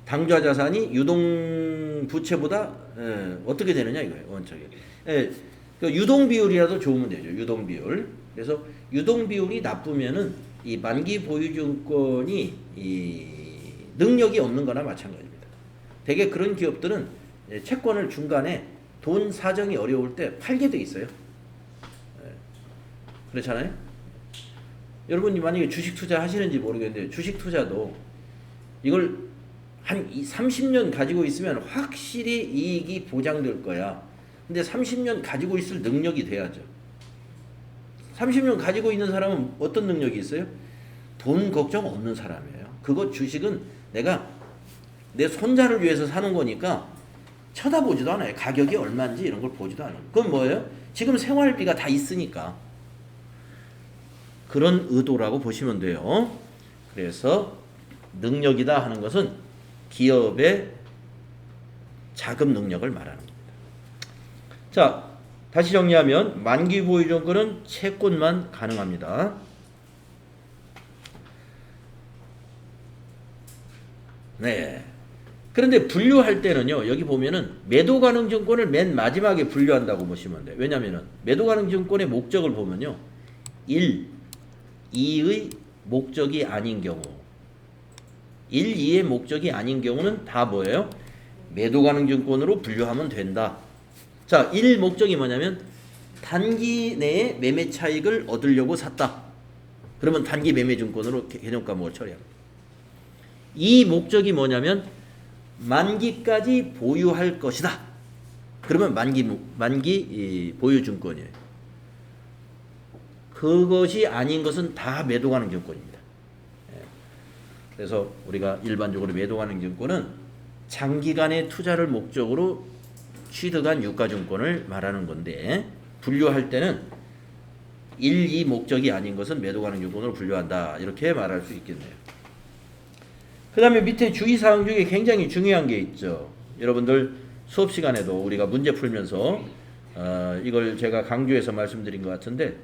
당좌 자산이 유동 부채보다 어떻게 되느냐 이거예요. 원칙이. 그 유동 비율이라도 좋으면 되죠. 유동 비율. 그래서 유동 비율이 나쁘면은 이 만기 보유증권이 능력이 없는 거나 마찬가지입니다. 대개 그런 기업들은 채권을 중간에 돈 사정이 어려울 때 팔게 돼 있어요. 그렇잖아요. 여러분이 만약에 주식 투자 하시는지 모르겠는데 주식 투자도 이걸 한 30년 가지고 있으면 확실히 이익이 보장될 거야. 근데 30년 가지고 있을 능력이 돼야죠. 30년 가지고 있는 사람은 어떤 능력이 있어요? 돈 걱정 없는 사람이에요. 그거 주식은 내가 내 손자를 위해서 사는 거니까 쳐다보지도 않아요. 가격이 얼마인지 이런 걸 보지도 않아요. 그건 뭐예요? 지금 생활비가 다 있으니까. 그런 의도라고 보시면 돼요. 그래서 능력이다 하는 것은 기업의 자금 능력을 말하는 겁니다. 자, 다시 정리하면 만기 보유 조건은 채권만 가능합니다. 네. 그런데 분류할 때는요. 여기 보면은 매도 가능 증권을 맨 마지막에 분류한다고 보시면 돼요. 왜냐면은 매도 가능 증권의 목적을 보면요. 1, 2의 목적이 아닌 경우 1, 2의 목적이 아닌 경우는 다 뭐예요? 매도 가능 증권으로 분류하면 된다. 자, 1 목적이 뭐냐면 단기 내에 매매 차익을 얻으려고 샀다. 그러면 단기 매매 증권으로 개정 과목을 처리합니다. 2 목적이 뭐냐면 만기까지 보유할 것이다. 그러면 만기 보유 증권이에요. 그것이 아닌 것은 다 매도 가능 증권입니다. 그래서 우리가 일반적으로 매도 가능 증권은 장기간의 투자를 목적으로 취득한 유가증권을 말하는 건데 분류할 때는 1, 2 목적이 아닌 것은 매도 가능 증권으로 분류한다. 이렇게 말할 수 있겠네요. 그 다음에 밑에 주의사항 중에 굉장히 중요한 게 있죠. 여러분들 수업 시간에도 우리가 문제 풀면서 이걸 제가 강조해서 말씀드린 것 같은데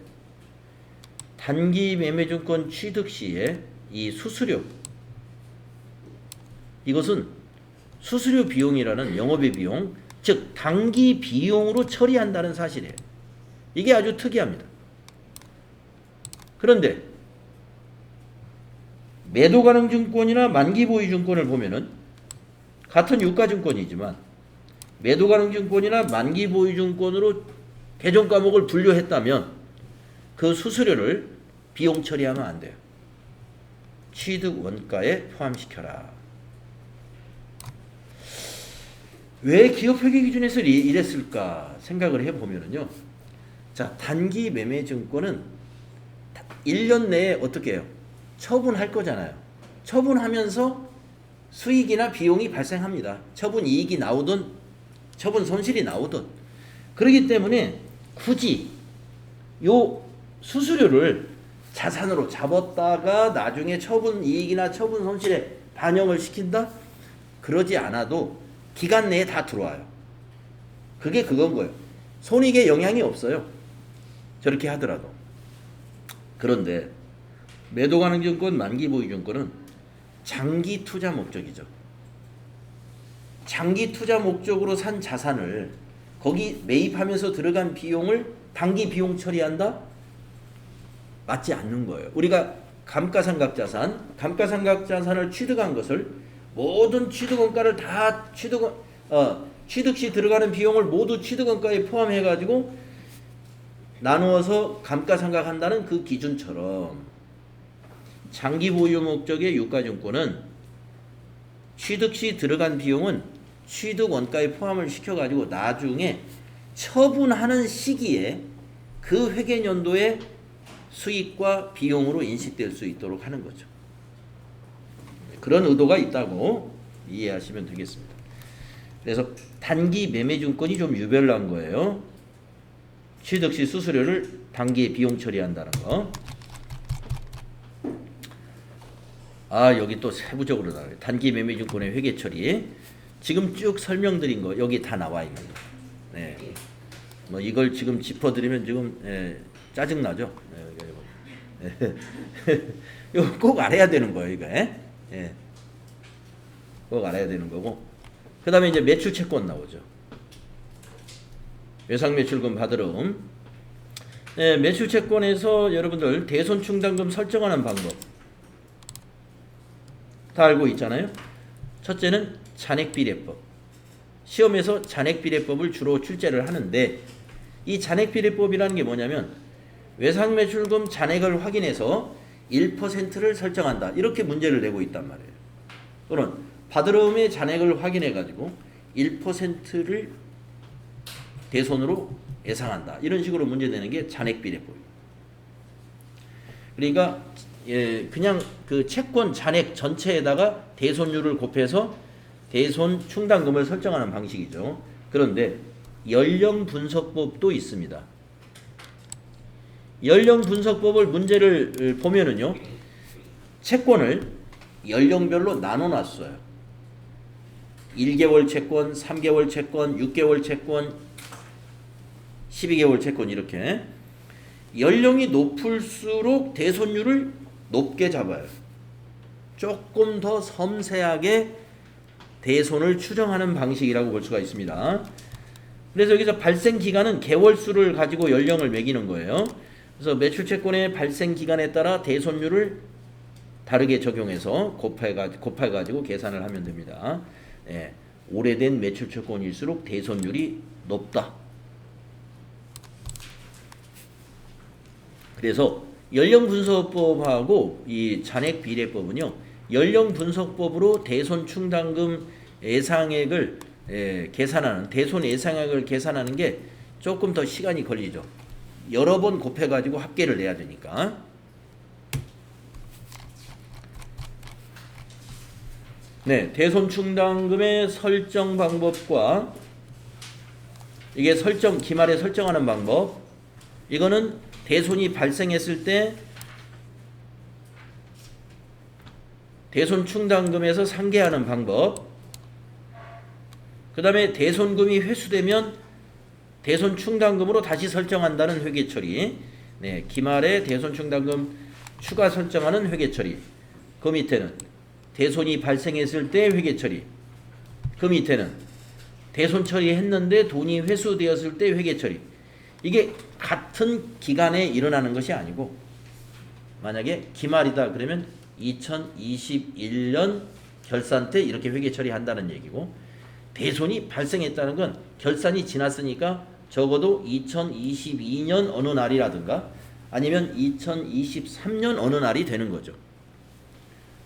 단기 매매증권 취득 시에 이 수수료 이것은 수수료 비용이라는 영업의 비용 즉 단기 비용으로 처리한다는 사실이에요. 이게 아주 특이합니다. 그런데 매도 가능 증권이나 만기 보유 증권을 보면은 같은 유가 증권이지만 매도 가능 증권이나 만기 보유 증권으로 개정 과목을 분류했다면 그 수수료를 비용 처리하면 안 돼요. 취득 원가에 포함시켜라. 왜 기업회계 기준에서 이랬을까 생각을 해보면요. 자, 단기 매매 증권은 1년 내에 어떻게 해요? 처분할 거잖아요. 처분하면서 수익이나 비용이 발생합니다. 처분 이익이 나오든 처분 손실이 나오든. 그렇기 때문에 굳이 요 수수료를 자산으로 잡았다가 나중에 처분 이익이나 처분 손실에 반영을 시킨다? 그러지 않아도 기간 내에 다 들어와요. 그게 그건 거예요. 손익에 영향이 없어요. 저렇게 하더라도. 그런데 매도 가능 증권, 만기 보유 증권은 장기 투자 목적이죠. 장기 투자 목적으로 산 자산을 거기 매입하면서 들어간 비용을 단기 비용 처리한다? 맞지 않는 거예요. 우리가 감가상각자산, 감가상각자산을 취득한 것을 모든 취득원가를 다 취득 시 들어가는 비용을 모두 취득원가에 포함해가지고 나누어서 감가상각한다는 그 기준처럼 장기 보유 목적의 유가증권은 취득 시 들어간 비용은 취득원가에 포함을 시켜가지고 나중에 처분하는 시기에 그 회계연도의 수익과 비용으로 인식될 수 있도록 하는 거죠. 그런 의도가 있다고 이해하시면 되겠습니다. 그래서 단기 매매증권이 좀 유별난 거예요. 취득 시 수수료를 단기에 비용 처리한다는 거. 아, 여기 또 세부적으로 나와요. 단기 매매증권의 회계 처리. 지금 쭉 설명드린 거 여기 다 나와 있는 거. 네. 뭐 이걸 지금 짚어드리면 지금 짜증 나죠. 이거 꼭 알아야 되는 거예요, 이거. 꼭 알아야 되는 거고. 그다음에 이제 매출 채권 나오죠. 외상 매출금 받으름. 매출 채권에서 여러분들 대손 충당금 설정하는 방법. 다 알고 있잖아요. 첫째는 잔액비례법. 시험에서 잔액비례법을 주로 출제를 하는데 이 잔액비례법이라는 게 뭐냐면 외상매출금 잔액을 확인해서 1%를 설정한다. 이렇게 문제를 내고 있단 말이에요. 또는 받으러움의 잔액을 확인해 가지고 1%를 대손으로 예상한다. 이런 식으로 문제 내는 게 잔액비례법이에요. 그러니까 그냥 그 채권 잔액 전체에다가 대손율을 곱해서 대손 충당금을 설정하는 방식이죠. 그런데 연령 분석법도 있습니다. 연령 분석법을 문제를 보면은요. 채권을 연령별로 나눠 놨어요. 1개월 채권, 3개월 채권, 6개월 채권, 12개월 채권 이렇게 연령이 높을수록 대손율을 높게 잡아요. 조금 더 섬세하게 대손을 추정하는 방식이라고 볼 수가 있습니다. 그래서 여기서 발생 기간은 개월수를 가지고 연령을 매기는 거예요. 그래서 매출채권의 발생 기간에 따라 대손율을 다르게 적용해서 곱해가지고 계산을 하면 됩니다. 예, 오래된 매출채권일수록 대손율이 높다. 그래서 연령분석법하고 이 잔액비례법은요. 연령분석법으로 대손 충당금 예상액을 계산하는 대손 예상액을 계산하는 게 조금 더 시간이 걸리죠. 여러 번 곱해가지고 합계를 내야 되니까. 네, 대손 충당금의 설정 방법과 이게 기말에 설정하는 방법. 이거는 대손이 발생했을 때 대손 충당금에서 상계하는 방법. 그 다음에 대손금이 회수되면 대손 충당금으로 다시 설정한다는 회계 처리. 네, 기말에 대손 충당금 추가 설정하는 회계 처리. 그 밑에는 대손이 발생했을 때 회계 처리. 그 밑에는 대손 처리했는데 돈이 회수되었을 때 회계 처리. 이게 같은 기간에 일어나는 것이 아니고 만약에 기말이다 그러면 2021년 결산 때 이렇게 회계 처리한다는 얘기고 대손이 발생했다는 건 결산이 지났으니까 적어도 2022년 어느 날이라든가 아니면 2023년 어느 날이 되는 거죠.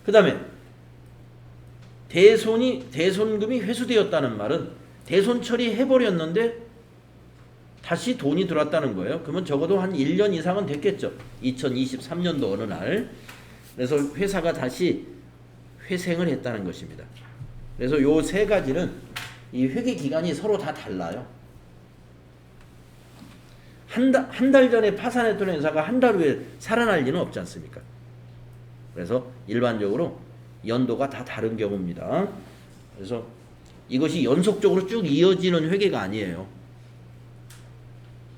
그 다음에 대손금이 회수되었다는 말은 대손 처리해버렸는데 다시 돈이 들어왔다는 거예요. 그러면 적어도 한 1년 이상은 됐겠죠. 2023년도 어느 날. 그래서 회사가 다시 회생을 했다는 것입니다. 그래서 요 세 가지는 이 회계 기간이 서로 다 달라요. 한 달 전에 파산했던 회사가 한 달 후에 살아날 리는 없지 않습니까? 그래서 일반적으로 연도가 다 다른 경우입니다. 그래서 이것이 연속적으로 쭉 이어지는 회계가 아니에요.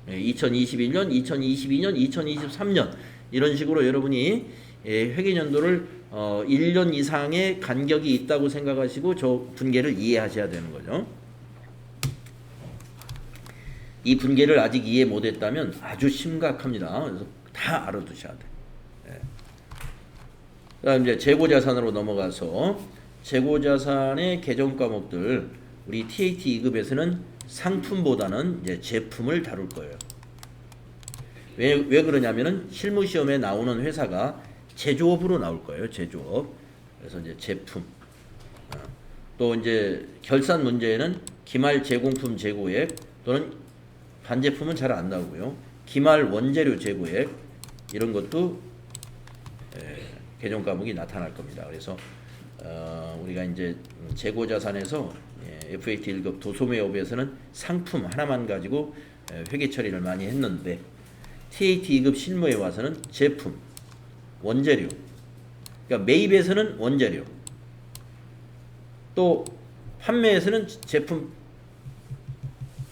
2021년, 2022년, 2023년 이런 식으로 여러분이 회계연도를 1년 이상의 간격이 있다고 생각하시고 저 분계를 이해하셔야 되는 거죠. 이 분계를 아직 이해 못했다면 아주 심각합니다. 그래서 다 알아두셔야 돼. 그다음 이제 재고자산으로 넘어가서 재고자산의 개정 과목들 우리 TAT 2급에서는 상품보다는 이제 제품을 다룰 거예요. 왜 그러냐면은 실무 시험에 나오는 회사가 제조업으로 나올 거예요. 제조업. 그래서 이제 제품. 또 이제 결산 문제에는 기말 제공품 재고액 또는 반제품은 잘 안 나오고요. 기말 원재료 재고액 이런 것도 개정 과목이 나타날 겁니다. 그래서 우리가 이제 재고자산에서 FAT 1급 도소매업에서는 상품 하나만 가지고 회계 처리를 많이 했는데 TAT 2급 실무에 와서는 제품, 원재료, 그러니까 매입에서는 원재료, 또 판매에서는 제품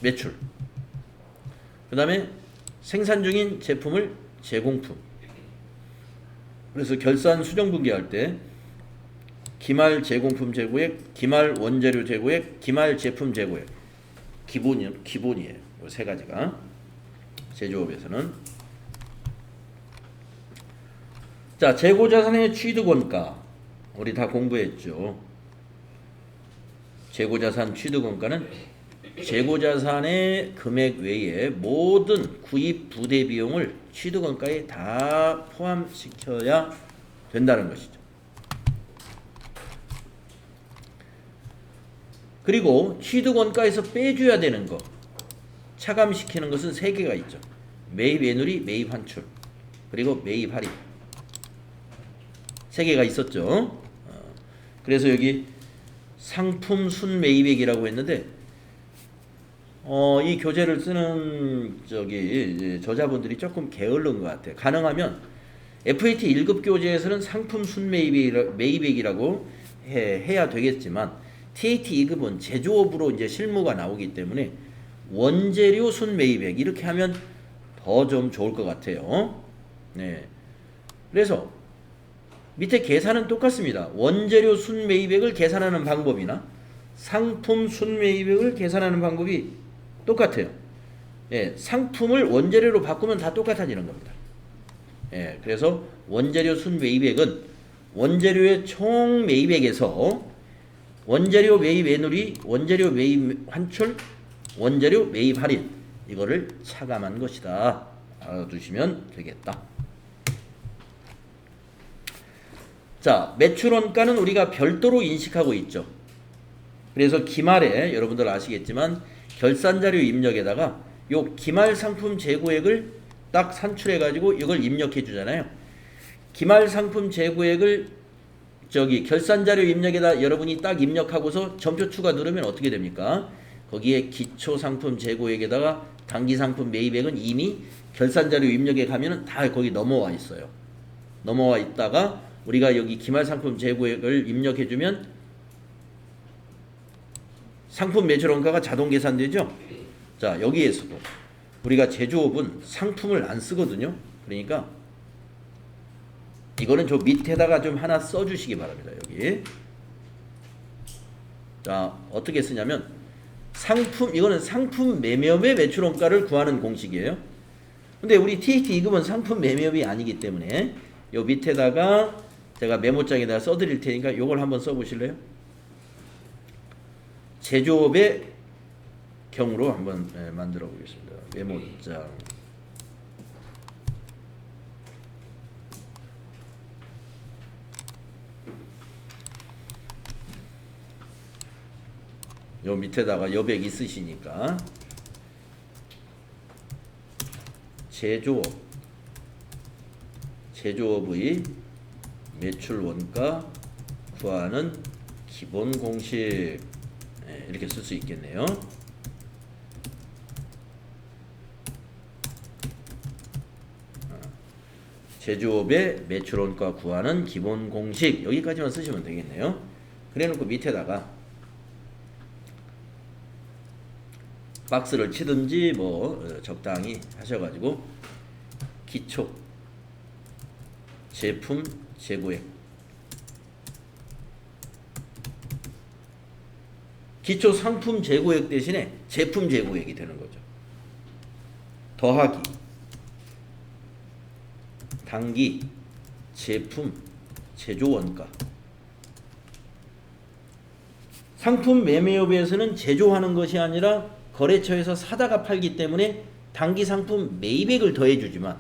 매출, 그 다음에 생산 중인 제품을 제공품. 그래서 결산 수정분기할 때 기말 제공품 재고액, 기말 원재료 재고액, 기말 제품 재고액 기본이에요. 이 세 가지가 제조업에서는. 자, 재고자산의 취득원가 우리 다 공부했죠. 재고자산 취득원가는 재고자산의 금액 외에 모든 구입 부대 비용을 취득원가에 다 포함시켜야 된다는 것이죠. 그리고 취득원가에서 빼줘야 되는 거, 차감시키는 것은 3개가 있죠. 매입 애누리, 매입 환출, 그리고 매입 할인. 3개가 있었죠. 그래서 여기 상품 순매입액이라고 했는데 이 교재를 쓰는 저자분들이 조금 게을른 것 같아요. 가능하면 FAT 1급 교재에서는 상품 순매입액이라고 해야 되겠지만 TAT 2급은 제조업으로 이제 실무가 나오기 때문에 원재료 순매입액 이렇게 하면 더 좀 좋을 것 같아요. 네. 그래서 밑에 계산은 똑같습니다. 원재료 순매입액을 계산하는 방법이나 상품 순매입액을 계산하는 방법이 똑같아요. 예, 상품을 원재료로 바꾸면 다 똑같아지는 겁니다. 예, 그래서 원재료 순매입액은 원재료의 총 매입액에서 원재료 매입 애누리, 원재료 매입 환출, 원재료 매입 할인 이거를 차감한 것이다. 알아두시면 되겠다. 자, 매출원가는 우리가 별도로 인식하고 있죠. 그래서 기말에 여러분들 아시겠지만 결산자료 입력에다가 요 기말 상품 재고액을 딱 산출해 가지고 이걸 입력해 주잖아요. 기말 상품 재고액을 결산자료 입력에다 여러분이 딱 입력하고서 점표 추가 누르면 어떻게 됩니까? 거기에 기초 상품 재고액에다가 단기 상품 매입액은 이미 결산자료 입력에 가면은 다 거기 넘어와 있어요. 넘어와 있다가 우리가 여기 기말 상품 재고액을 입력해 주면 상품 매출 원가가 자동 계산되죠? 자, 여기에서도 우리가 제조업은 상품을 안 쓰거든요. 그러니까 이거는 저 밑에다가 좀 하나 써주시기 바랍니다. 여기. 자, 어떻게 쓰냐면 이거는 상품 매매업의 매출원가를 구하는 공식이에요. 근데 우리 TAT 2급은 상품 매매업이 아니기 때문에 요 밑에다가 제가 메모장에다가 써드릴 테니까 요걸 한번 써보실래요? 제조업의 경우로 한번 만들어 보겠습니다. 메모장. 요 밑에다가 여백 있으시니까 제조업의 매출 원가 구하는 기본 공식 이렇게 쓸 수 있겠네요. 제조업의 매출 원가 구하는 기본 공식 여기까지만 쓰시면 되겠네요. 그래놓고 밑에다가 박스를 치든지 뭐 적당히 하셔가지고 기초 제품 재고액 기초 상품 재고액 대신에 제품 재고액이 되는 거죠. 더하기 단기 제품 제조 원가. 상품 매매업에서는 제조하는 것이 아니라 거래처에서 사다가 팔기 때문에 단기 상품 매입액을 더해주지만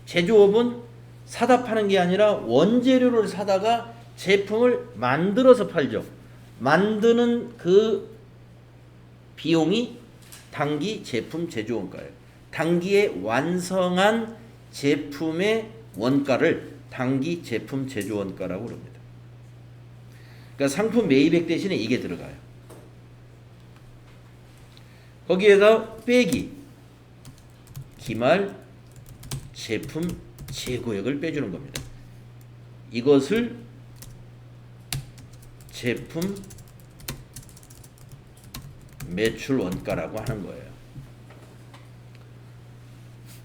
제조업은 사다 파는 게 아니라 원재료를 사다가 제품을 만들어서 팔죠. 만드는 그 비용이 단기 제품 제조원가예요. 단기에 완성한 제품의 원가를 단기 제품 제조원가라고 그럽니다. 그러니까 상품 매입액 대신에 이게 들어가요. 거기에다 빼기 기말 제품 재고액을 빼주는 겁니다. 이것을 제품 매출 원가라고 하는 거예요.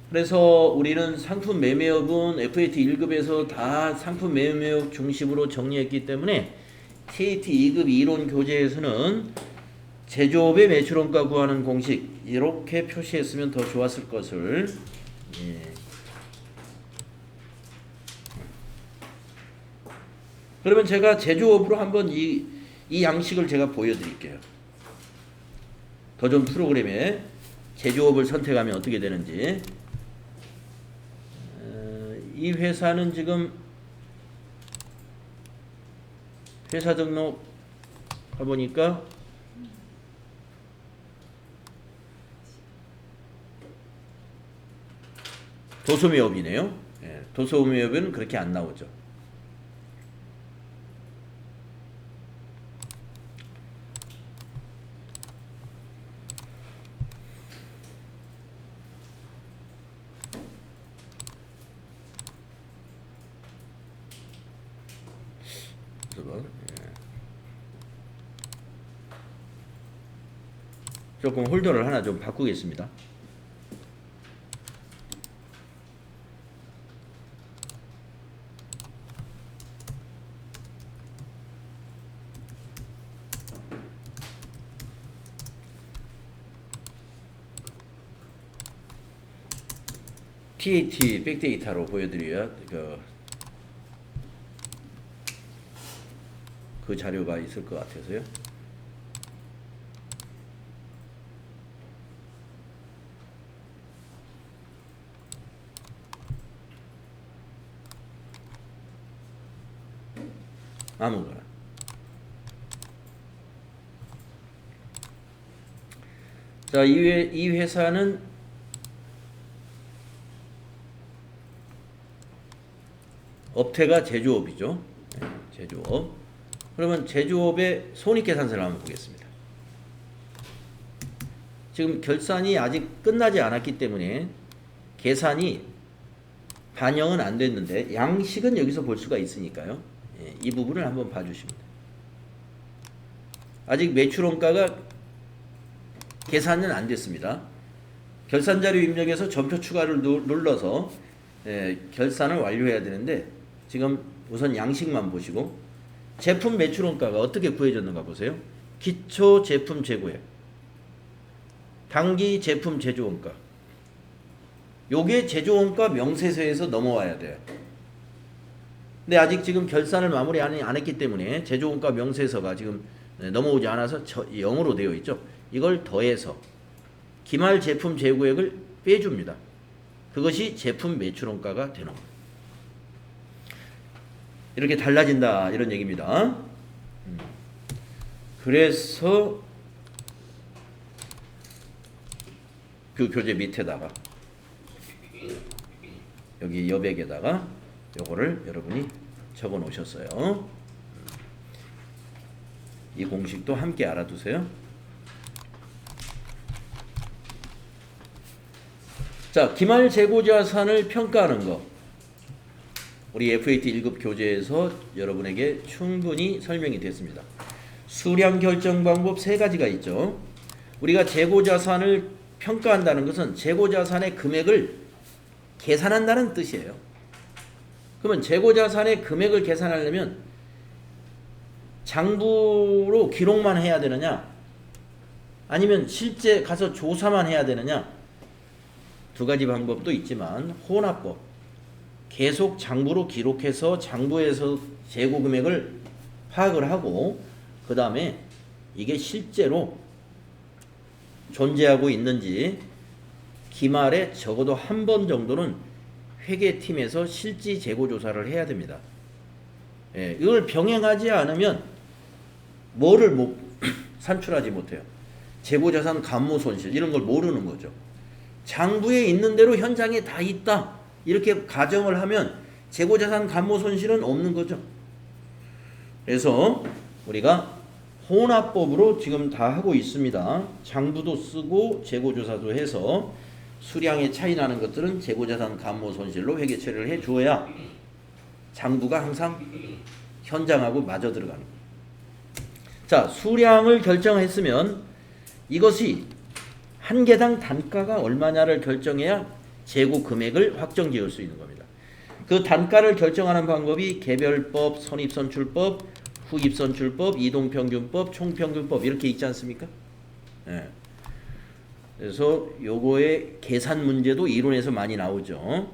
그래서 우리는 상품 매매업은 FAT 1급에서 다 상품 매매업 중심으로 정리했기 때문에 TAT 2급 이론 교재에서는 제조업의 매출원가 구하는 공식 이렇게 표시했으면 더 좋았을 것을. 그러면 제가 제조업으로 한번 이 양식을 제가 보여드릴게요. 더존 프로그램에 제조업을 선택하면 어떻게 되는지. 이 회사는 지금 회사 등록 가보니까 도소매업이네요. 예, 도소매업은 그렇게 안 나오죠. 조금 홀더를 하나 좀 바꾸겠습니다. TAT 백데이터로 보여드려야 그 자료가 있을 것 같아서요. 아무거나. 자, 이 회사는 업태가 제조업이죠. 네, 제조업. 그러면 제조업의 손익계산서를 한번 보겠습니다. 지금 결산이 아직 끝나지 않았기 때문에 계산이 반영은 안 됐는데 양식은 여기서 볼 수가 있으니까요. 예, 이 부분을 한번 봐주시면 돼요. 아직 매출원가가 계산은 안 됐습니다. 결산자료 입력해서 전표 추가를 눌러서 결산을 완료해야 되는데 지금 우선 양식만 보시고 제품 매출원가가 어떻게 구해졌는가 보세요. 기초 제품 재고액, 단기 제품 제조원가, 요게 제조원가 명세서에서 넘어와야 돼요. 근데 아직 지금 결산을 마무리 안 했기 때문에 제조원가 명세서가 지금 넘어오지 않아서 0으로 되어 있죠. 이걸 더해서 기말 제품 재고액을 빼줍니다. 그것이 제품 매출원가가 되는 겁니다. 이렇게 달라진다 이런 얘기입니다. 그래서 그 교재 밑에다가 여기 여백에다가 요거를 여러분이 적어 놓으셨어요. 이 공식도 함께 알아두세요. 자, 기말 재고자산을 평가하는 거. 우리 FAT 1급 교재에서 여러분에게 충분히 설명이 됐습니다. 수량 결정 방법 3가지가 있죠. 우리가 재고자산을 평가한다는 것은 재고자산의 금액을 계산한다는 뜻이에요. 그러면 재고자산의 금액을 계산하려면 장부로 기록만 해야 되느냐, 아니면 실제 가서 조사만 해야 되느냐, 2가지 방법도 있지만 혼합법, 계속 장부로 기록해서 장부에서 재고 금액을 파악을 하고 그 다음에 이게 실제로 존재하고 있는지 기말에 적어도 한 번 정도는 회계팀에서 실지 재고 조사를 해야 됩니다. 예, 이걸 병행하지 않으면 뭐를 산출하지 못해요. 재고자산 감모 손실 이런 걸 모르는 거죠. 장부에 있는 대로 현장에 다 있다 이렇게 가정을 하면 재고자산 감모 손실은 없는 거죠. 그래서 우리가 혼합법으로 지금 다 하고 있습니다. 장부도 쓰고 재고조사도 해서 수량의 차이 나는 것들은 재고자산 감모 손실로 회계 처리를 해 주어야 장부가 항상 현장하고 맞아 들어가는 거예요. 자, 수량을 결정했으면 이것이 한 개당 단가가 얼마냐를 결정해야 재고 금액을 확정 지을 수 있는 겁니다. 그 단가를 결정하는 방법이 개별법, 선입선출법, 후입선출법, 이동평균법, 총평균법 이렇게 있지 않습니까? 예. 그래서 요거의 계산 문제도 이론에서 많이 나오죠.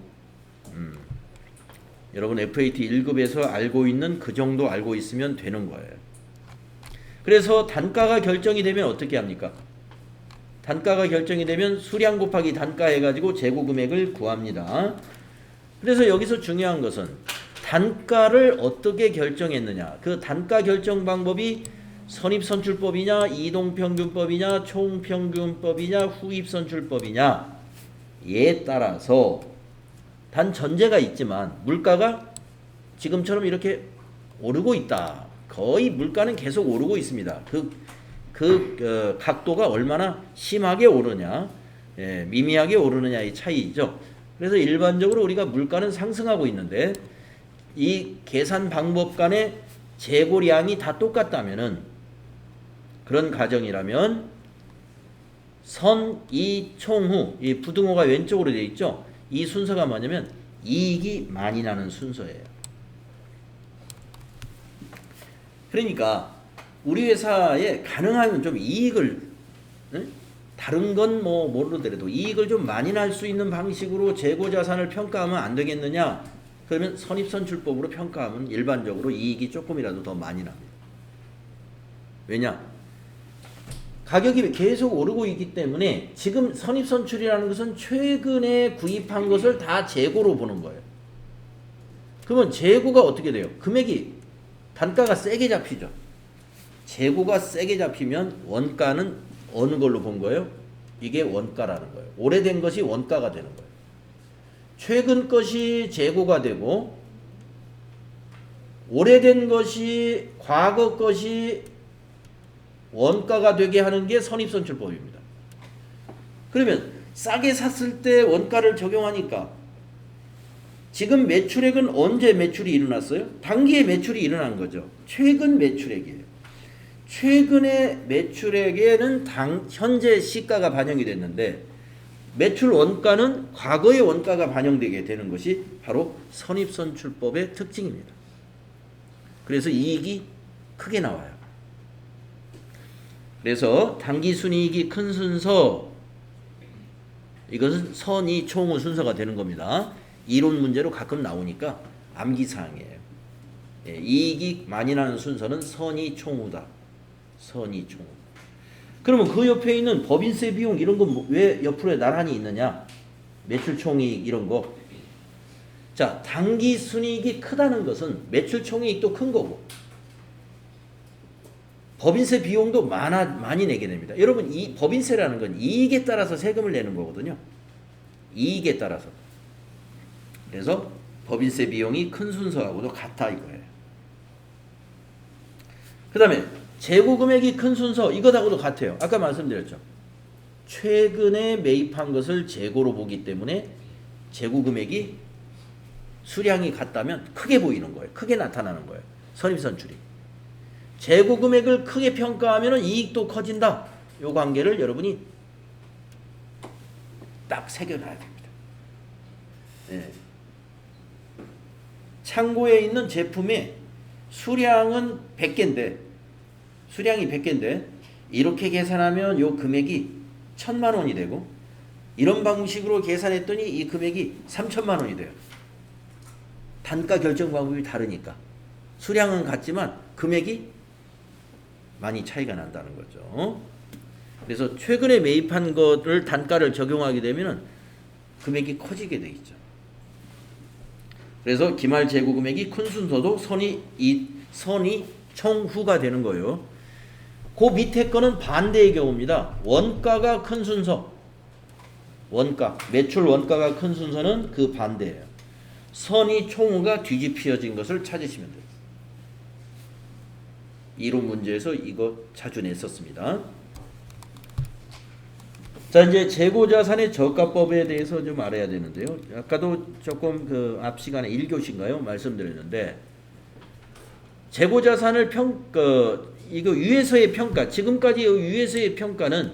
여러분 FAT 1급에서 알고 있는 그 정도 알고 있으면 되는 거예요. 그래서 단가가 결정이 되면 어떻게 합니까? 단가가 결정이 되면 수량 곱하기 단가 해가지고 재고 금액을 구합니다. 그래서 여기서 중요한 것은 단가를 어떻게 결정했느냐. 그 단가 결정 방법이 선입선출법이냐, 이동평균법이냐, 총평균법이냐, 후입선출법이냐 에 따라서 단 전제가 있지만 물가가 지금처럼 이렇게 오르고 있다. 거의 물가는 계속 오르고 있습니다. 그 각도가 얼마나 심하게 오르냐, 미미하게 오르느냐의 차이죠. 그래서 일반적으로 우리가 물가는 상승하고 있는데 이 계산 방법 간의 재고량이 다 똑같다면은 그런 가정이라면 선, 이, 총, 후 이 부등호가 왼쪽으로 되어 있죠. 이 순서가 뭐냐면 이익이 많이 나는 순서예요. 그러니까 우리 회사에 가능하면 좀 이익을 다른 건 뭐 모르더라도 이익을 좀 많이 날 수 있는 방식으로 재고 자산을 평가하면 안 되겠느냐? 그러면 선입선출법으로 평가하면 일반적으로 이익이 조금이라도 더 많이 납니다. 왜냐? 가격이 계속 오르고 있기 때문에 지금 선입선출이라는 것은 최근에 구입한 것을 다 재고로 보는 거예요. 그러면 재고가 어떻게 돼요? 금액이 단가가 세게 잡히죠. 재고가 세게 잡히면 원가는 어느 걸로 본 거예요? 이게 원가라는 거예요. 오래된 것이 원가가 되는 거예요. 최근 것이 재고가 되고 오래된 것이 과거 것이 원가가 되게 하는 게 선입선출법입니다. 그러면 싸게 샀을 때 원가를 적용하니까 지금 매출액은 언제 매출이 일어났어요? 단기에 매출이 일어난 거죠. 최근 매출액이에요. 최근의 매출액에는 현재 시가가 반영이 됐는데 매출 원가는 과거의 원가가 반영되게 되는 것이 바로 선입선출법의 특징입니다. 그래서 이익이 크게 나와요. 그래서 단기순이익이 큰 순서 이것은 선이 총후 순서가 되는 겁니다. 이론 문제로 가끔 나오니까 암기사항이에요. 이익이 많이 나는 순서는 선이 총후다. 선이 총후. 그러면 그 옆에 있는 법인세 비용 이런 건 왜 옆으로 나란히 있느냐? 매출 총이익 이런 거. 자, 단기순이익이 크다는 것은 매출 총이익도 큰 거고 법인세 비용도 많이 내게 됩니다. 여러분 이 법인세라는 건 이익에 따라서 세금을 내는 거거든요. 이익에 따라서. 그래서 법인세 비용이 큰 순서하고도 같아 이거예요. 그 다음에 재고 금액이 큰 순서 이것하고도 같아요. 아까 말씀드렸죠. 최근에 매입한 것을 재고로 보기 때문에 재고 금액이 수량이 같다면 크게 보이는 거예요. 크게 나타나는 거예요. 선입선출이. 재고 금액을 크게 평가하면 이익도 커진다. 이 관계를 여러분이 딱 새겨놔야 됩니다. 네. 창고에 있는 제품의 수량은 100개인데 수량이 100개인데 이렇게 계산하면 이 금액이 1000만 원이 되고 이런 방식으로 계산했더니 이 금액이 3000만 원이 돼요. 단가 결정 방법이 다르니까 수량은 같지만 금액이 많이 차이가 난다는 거죠. 그래서 최근에 매입한 것을 단가를 적용하게 되면 금액이 커지게 돼 있죠. 그래서 기말 재고 금액이 큰 순서도 선이 총후가 되는 거예요. 그 밑에 거는 반대의 경우입니다. 원가가 큰 순서. 원가, 매출 원가가 큰 순서는 그 반대예요. 선이 총후가 뒤집혀진 것을 찾으시면 돼요. 이론 문제에서 이거 자주 냈었습니다. 자, 이제 재고자산의 저가법에 대해서 좀 알아야 되는데요. 아까도 조금 그 앞 시간에 1교시인가요? 말씀드렸는데 재고자산을 이거 위에서의 평가, 지금까지 위에서의 평가는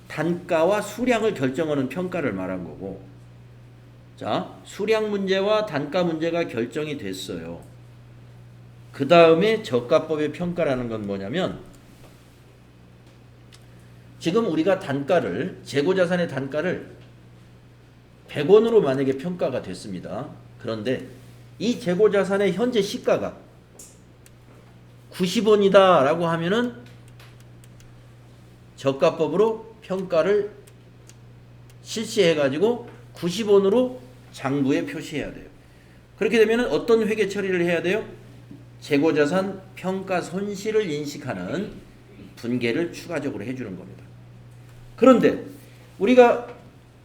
단가와 수량을 결정하는 평가를 말한 거고, 자, 수량 문제와 단가 문제가 결정이 됐어요. 그 다음에 저가법의 평가라는 건 뭐냐면, 지금 우리가 단가를, 재고자산의 단가를 100원으로 만약에 평가가 됐습니다. 그런데 이 재고자산의 현재 시가가 90원이다 라고 하면은 저가법으로 평가를 실시해 가지고 90원으로 장부에 표시해야 돼요. 그렇게 되면 어떤 회계 처리를 해야 돼요? 재고자산 평가 손실을 인식하는 분계를 추가적으로 해주는 겁니다. 그런데 우리가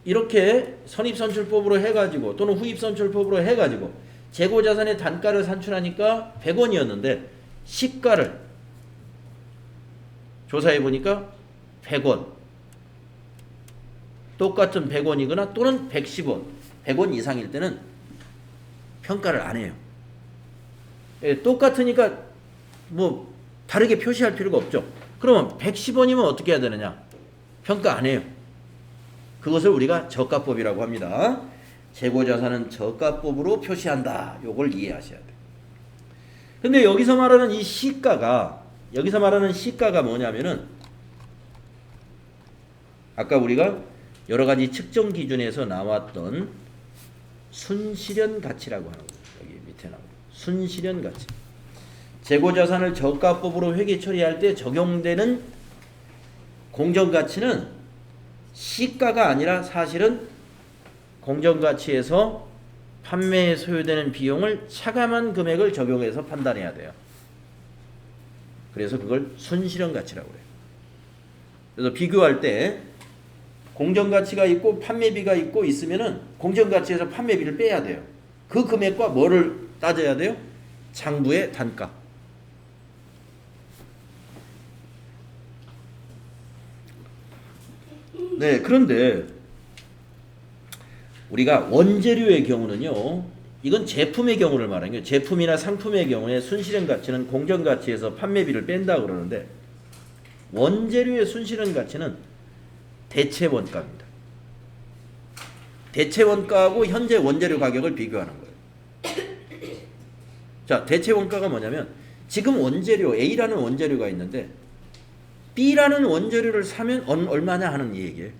이렇게 선입선출법으로 해가지고 또는 후입선출법으로 해가지고 재고자산의 단가를 산출하니까 100원이었는데 시가를 조사해 보니까 100원, 똑같은 100원이거나 또는 110원, 100원 이상일 때는 평가를 안 해요. 예, 똑같으니까 뭐 다르게 표시할 필요가 없죠. 그러면 110원이면 어떻게 해야 되느냐? 평가 안 해요. 그것을 우리가 저가법이라고 합니다. 재고자산은 저가법으로 표시한다. 요걸 이해하셔야 돼요. 근데 여기서 말하는 이 시가가 뭐냐면은 아까 우리가 여러 가지 측정 기준에서 나왔던 순실현 가치라고 하는 거예요. 여기 밑에 나오는 순실현 가치. 재고자산을 저가법으로 회계 처리할 때 적용되는 공정가치는 시가가 아니라 사실은 공정가치에서 판매에 소요되는 비용을 차감한 금액을 적용해서 판단해야 돼요. 그래서 그걸 순실현 가치라고 그래요. 그래서 비교할 때 공정가치가 있고 판매비가 있고 있으면은 공정가치에서 판매비를 빼야 돼요. 그 금액과 뭐를 따져야 돼요? 장부의 단가. 네, 그런데 우리가 원재료의 경우는요, 이건 제품의 경우를 말하는 거예요. 제품이나 상품의 경우에 순실현 가치는 공정가치에서 판매비를 뺀다 그러는데 원재료의 순실현 가치는 대체 원가입니다. 대체 원가하고 현재 원재료 가격을 비교하는 거예요. 자, 대체 원가가 뭐냐면 지금 원재료 A라는 원재료가 있는데 B라는 원재료를 사면 얼마냐 하는 얘기예요.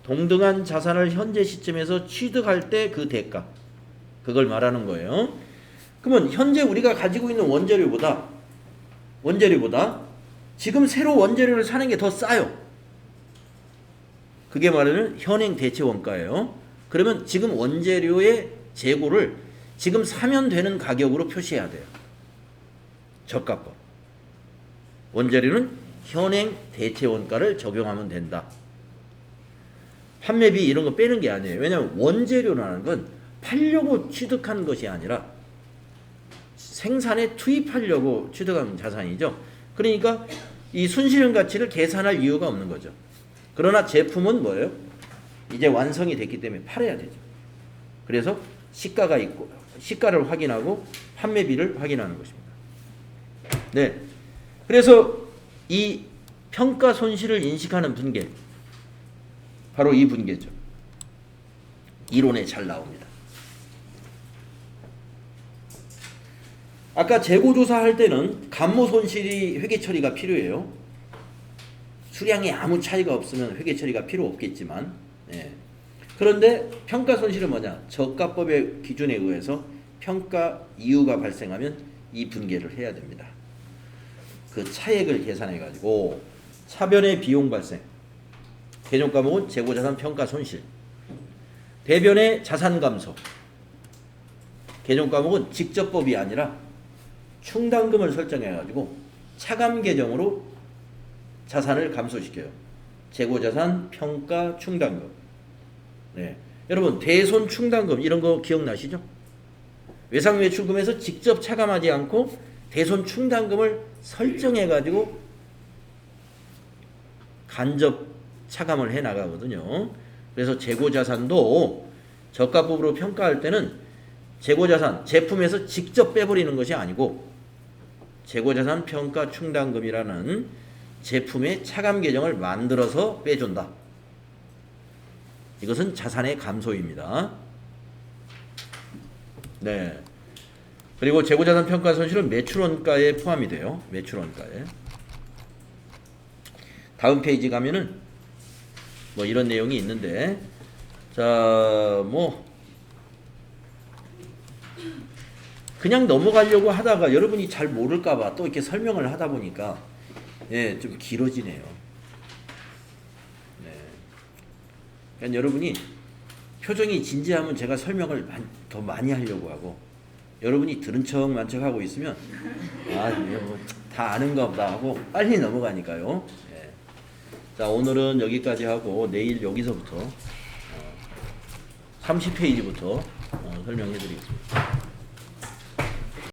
동등한 자산을 현재 시점에서 취득할 때 그 대가, 그걸 말하는 거예요. 그러면 현재 우리가 가지고 있는 원재료보다 지금 새로 원재료를 사는 게 더 싸요. 그게 말하는 현행 대체 원가예요. 그러면 지금 원재료의 재고를 지금 사면 되는 가격으로 표시해야 돼요. 저가법. 원재료는 현행 대체 원가를 적용하면 된다. 판매비 이런 거 빼는 게 아니에요. 왜냐하면 원재료라는 건 팔려고 취득한 것이 아니라 생산에 투입하려고 취득한 자산이죠. 그러니까 이 순실현 가치를 계산할 이유가 없는 거죠. 그러나 제품은 뭐예요? 이제 완성이 됐기 때문에 팔아야 되죠. 그래서 시가가 있고 시가를 확인하고 판매비를 확인하는 것입니다. 네. 그래서 이 평가 손실을 인식하는 분계, 바로 이 분계죠. 이론에 잘 나옵니다. 아까 재고조사 할 때는 감모 손실이 회계 처리가 필요해요. 수량이 아무 차이가 없으면 회계 처리가 필요 없겠지만, 예. 그런데 평가 손실은 뭐냐? 저가법의 기준에 의해서 평가 이유가 발생하면 이 분계를 해야 됩니다. 그 차액을 계산해 가지고 차변의 비용 발생, 개정 과목은 재고자산 평가 손실, 대변의 자산 감소, 개정 과목은 직접법이 아니라 충당금을 설정해 가지고 차감 계정으로 자산을 감소시켜요. 재고자산 평가 충당금. 네. 여러분 대손 충당금 이런 거 기억나시죠? 외상외출금에서 직접 차감하지 않고 대손 충당금을 설정해 가지고 간접 차감을 해 나가거든요. 그래서 재고자산도 저가법으로 평가할 때는 재고자산 제품에서 직접 빼버리는 것이 아니고 재고자산 평가 충당금이라는 제품의 차감 계정을 만들어서 빼준다. 이것은 자산의 감소입니다. 네. 그리고 재고자산 평가 손실은 매출원가에 포함이 돼요. 매출원가에. 다음 페이지 가면은 뭐 이런 내용이 있는데, 자, 뭐 그냥 넘어가려고 하다가 여러분이 잘 모를까봐 또 이렇게 설명을 하다 보니까 예, 좀 길어지네요. 네. 그러니까 여러분이 표정이 진지하면 제가 설명을 더 많이 하려고 하고, 여러분이 들은 척 만척 하고 있으면 아, 뭐 다 아는가 보다 하고 빨리 넘어가니까요. 예. 자, 오늘은 여기까지 하고 내일 여기서부터 30페이지부터 설명해 드리겠습니다.